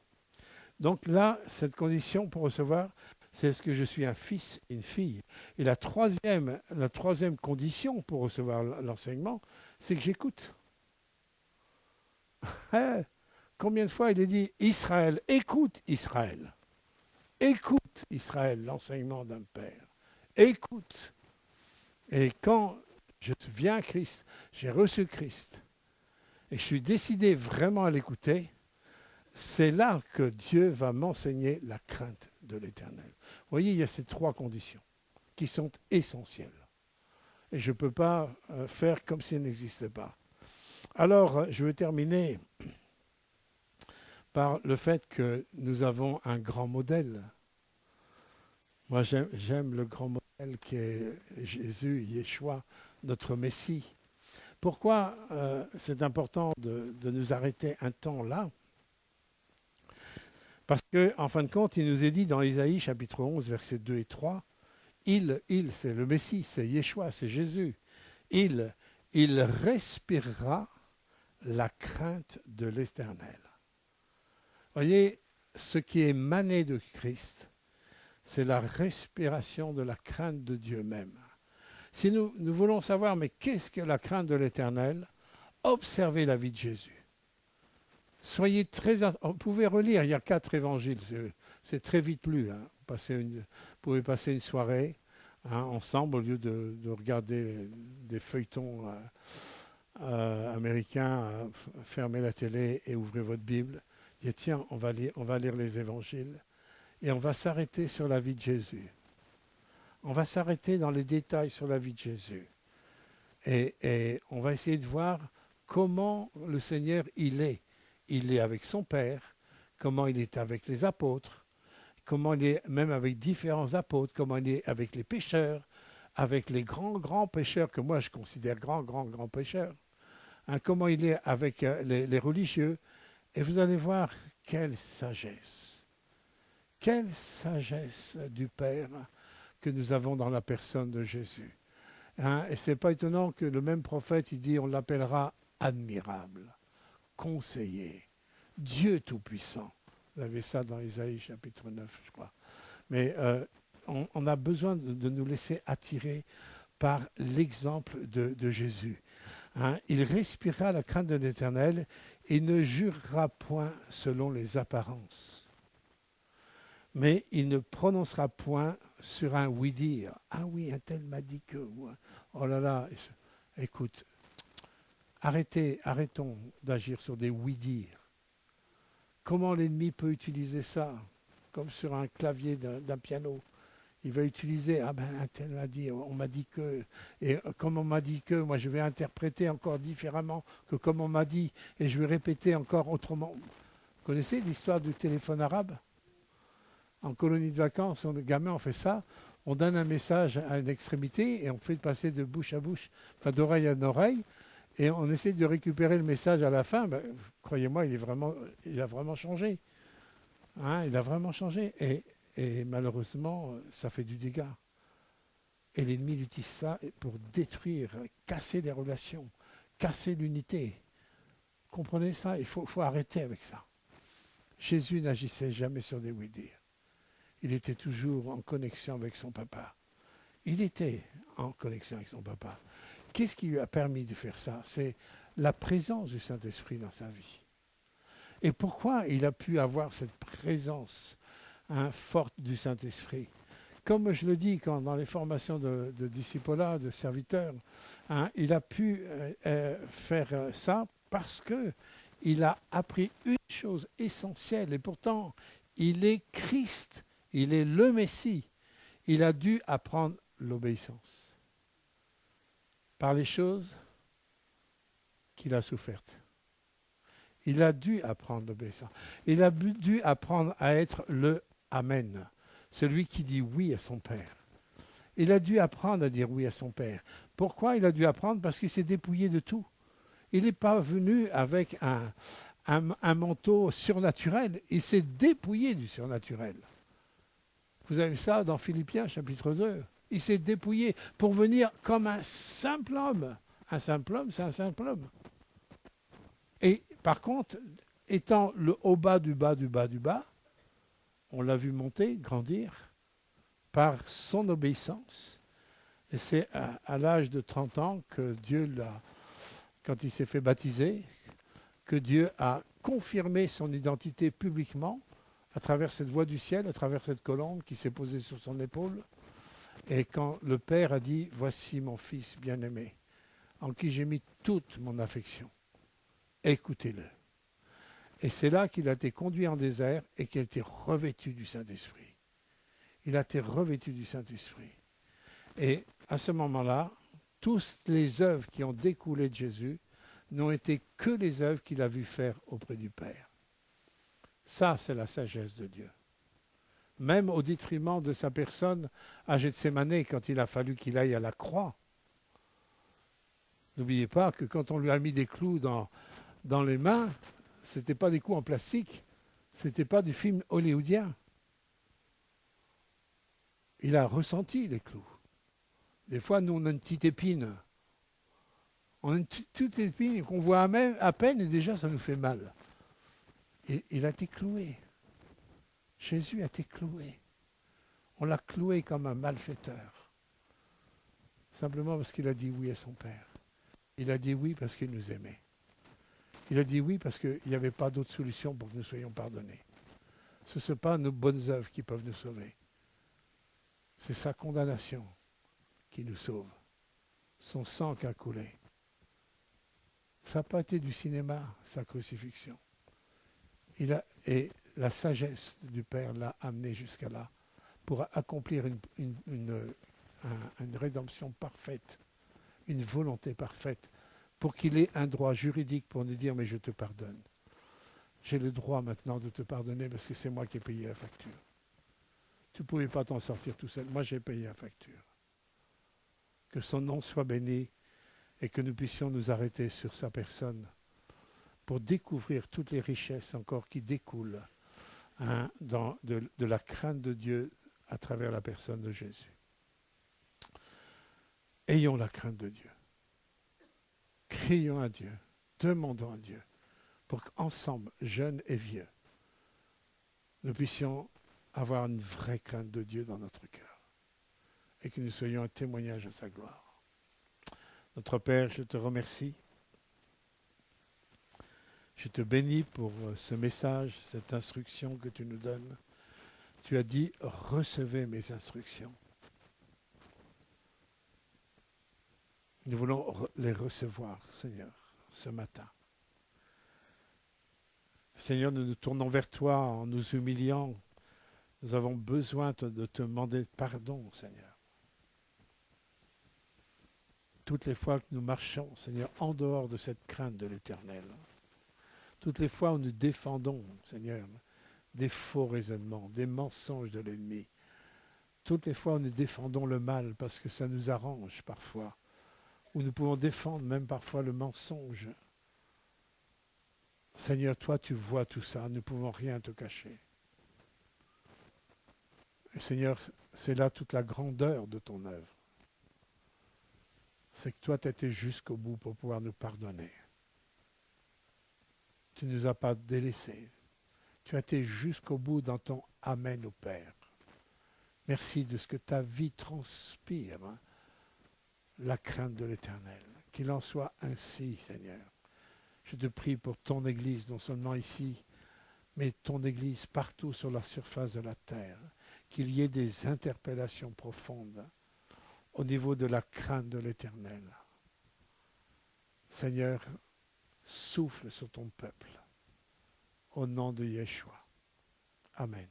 Donc là, cette condition pour recevoir, c'est est-ce que je suis un fils et une fille. Et la troisième condition pour recevoir l'enseignement, c'est que j'écoute. Combien de fois il est dit, Israël, écoute Israël. Écoute Israël, l'enseignement d'un père. Écoute. Et quand je viens à Christ, j'ai reçu Christ, et je suis décidé vraiment à l'écouter, c'est là que Dieu va m'enseigner la crainte de l'Éternel. Vous voyez, il y a ces trois conditions qui sont essentielles. Et je ne peux pas faire comme si elles n'existaient pas. Alors, je vais terminer par le fait que nous avons un grand modèle. Moi, j'aime le grand modèle qui est Jésus, Yeshua, notre Messie. Pourquoi c'est important de nous arrêter un temps là? Parce qu'en fin de compte, il nous est dit dans Isaïe chapitre 11, versets 2 et 3, il, c'est le Messie, c'est Yeshua, c'est Jésus. Il respirera la crainte de l'Éternel. Voyez, ce qui est émané de Christ, c'est la respiration de la crainte de Dieu même. Si nous voulons savoir, mais qu'est-ce que la crainte de l'Éternel? Observez la vie de Jésus. Soyez très... Vous pouvez relire, il y a 4 évangiles, c'est très vite lu. Vous pouvez passer une soirée ensemble au lieu de regarder des feuilletons américains, fermez la télé et ouvrez votre Bible. Et tiens, on va lire les évangiles et on va s'arrêter sur la vie de Jésus. On va s'arrêter dans les détails sur la vie de Jésus. Et on va essayer de voir comment le Seigneur il est. Il est avec son Père, comment il est avec les apôtres, comment il est même avec différents apôtres, comment il est avec les pécheurs, avec les grands pécheurs que moi je considère grands pécheurs, hein, comment il est avec les religieux. Et vous allez voir quelle sagesse du Père que nous avons dans la personne de Jésus. Hein, et ce n'est pas étonnant que le même prophète, il dit, on l'appellera admirable, conseiller, Dieu Tout-Puissant. Vous avez ça dans Isaïe chapitre 9, je crois. Mais on a besoin de nous laisser attirer par l'exemple de Jésus. Hein, il respirera la crainte de l'Éternel et ne jurera point selon les apparences. Mais il ne prononcera point sur un oui-dire. Ah oui, un tel m'a dit que... Oh là là, écoute, arrêtons d'agir sur des oui-dire. Comment l'ennemi peut utiliser ça? Comme sur un clavier d'un piano. Il va utiliser, ah ben un tel m'a dit, on m'a dit que, et comme on m'a dit que, moi je vais interpréter encore différemment que comme on m'a dit, et je vais répéter encore autrement. Vous connaissez l'histoire du téléphone arabe? En colonie de vacances, les gamins ont fait ça, on donne un message à une extrémité et on fait passer de bouche à bouche, enfin d'oreille à oreille, et on essaie de récupérer le message à la fin. Ben, croyez-moi, il a vraiment changé. Hein, il a vraiment changé. Et malheureusement, ça fait du dégât. Et l'ennemi utilise ça pour détruire, casser les relations, casser l'unité. Comprenez ça? Il faut arrêter avec ça. Jésus n'agissait jamais sur des oui-dire. Il était toujours en connexion avec son papa. Il était en connexion avec son papa. Qu'est-ce qui lui a permis de faire ça? C'est la présence du Saint-Esprit dans sa vie. Et pourquoi il a pu avoir cette présence forte du Saint-Esprit? Comme je le dis dans les formations de discipolat, de serviteurs, il a pu faire ça parce qu'il a appris une chose essentielle. Et pourtant, il est Christ, il est le Messie. Il a dû apprendre l'obéissance par les choses qu'il a souffertes. Il a dû apprendre l'obéissance. Il a dû apprendre à être le Amen, celui qui dit oui à son Père. Il a dû apprendre à dire oui à son Père. Pourquoi il a dû apprendre? Parce qu'il s'est dépouillé de tout. Il n'est pas venu avec un manteau surnaturel. Il s'est dépouillé du surnaturel. Vous avez vu ça dans Philippiens chapitre 2. Il s'est dépouillé pour venir comme un simple homme. Un simple homme, c'est un simple homme. Et par contre, étant le haut bas du bas du bas du bas, on l'a vu monter, grandir, par son obéissance. Et c'est à l'âge de 30 ans que Dieu quand il s'est fait baptiser, que Dieu a confirmé son identité publiquement à travers cette voix du ciel, à travers cette colombe qui s'est posée sur son épaule. Et quand le Père a dit « Voici mon Fils bien-aimé, en qui j'ai mis toute mon affection, écoutez-le ». Et c'est là qu'il a été conduit en désert et qu'il a été revêtu du Saint-Esprit. Il a été revêtu du Saint-Esprit. Et à ce moment-là, toutes les œuvres qui ont découlé de Jésus n'ont été que les œuvres qu'il a vu faire auprès du Père. Ça, c'est la sagesse de Dieu. Même au détriment de sa personne à Gethsémanée, quand il a fallu qu'il aille à la croix. N'oubliez pas que quand on lui a mis des clous dans les mains, ce n'était pas des coups en plastique, ce n'était pas du film hollywoodien. Il a ressenti les clous. Des fois, nous, on a une petite épine. On a une petite épine qu'on voit à peine et déjà, ça nous fait mal. Et il a été cloué. Jésus a été cloué. On l'a cloué comme un malfaiteur. Simplement parce qu'il a dit oui à son Père. Il a dit oui parce qu'il nous aimait. Il a dit oui parce qu'il n'y avait pas d'autre solution pour que nous soyons pardonnés. Ce ne sont pas nos bonnes œuvres qui peuvent nous sauver. C'est sa condamnation qui nous sauve. Son sang qui a coulé. Ça n'a pas été du cinéma, sa crucifixion. Et la sagesse du Père l'a amené jusqu'à là pour accomplir une rédemption parfaite, une volonté parfaite, pour qu'il ait un droit juridique pour nous dire « mais je te pardonne ». J'ai le droit maintenant de te pardonner parce que c'est moi qui ai payé la facture. Tu ne pouvais pas t'en sortir tout seul. Moi, j'ai payé la facture. Que son nom soit béni et que nous puissions nous arrêter sur sa personne pour découvrir toutes les richesses encore qui découlent de la crainte de Dieu à travers la personne de Jésus. Ayons la crainte de Dieu. Crions à Dieu. Demandons à Dieu pour qu'ensemble, jeunes et vieux, nous puissions avoir une vraie crainte de Dieu dans notre cœur et que nous soyons un témoignage de sa gloire. Notre Père, je te remercie. Je te bénis pour ce message, cette instruction que tu nous donnes. Tu as dit, recevez mes instructions. Nous voulons les recevoir, Seigneur, ce matin. Seigneur, nous nous tournons vers toi en nous humiliant. Nous avons besoin de te demander pardon, Seigneur. Toutes les fois que nous marchons, Seigneur, en dehors de cette crainte de l'Éternel. Toutes les fois où nous défendons, Seigneur, des faux raisonnements, des mensonges de l'ennemi. Toutes les fois où nous défendons le mal parce que ça nous arrange parfois. Où nous pouvons défendre même parfois le mensonge. Seigneur, toi tu vois tout ça, nous ne pouvons rien te cacher. Et Seigneur, c'est là toute la grandeur de ton œuvre. C'est que toi tu étais jusqu'au bout pour pouvoir nous pardonner. Tu ne nous as pas délaissés. Tu as été jusqu'au bout dans ton Amen au Père. Merci de ce que ta vie transpire, la crainte de l'Éternel. Qu'il en soit ainsi, Seigneur. Je te prie pour ton Église, non seulement ici, mais ton Église partout sur la surface de la terre. Qu'il y ait des interpellations profondes au niveau de la crainte de l'Éternel. Seigneur, souffle sur ton peuple. Au nom de Yeshua. Amen.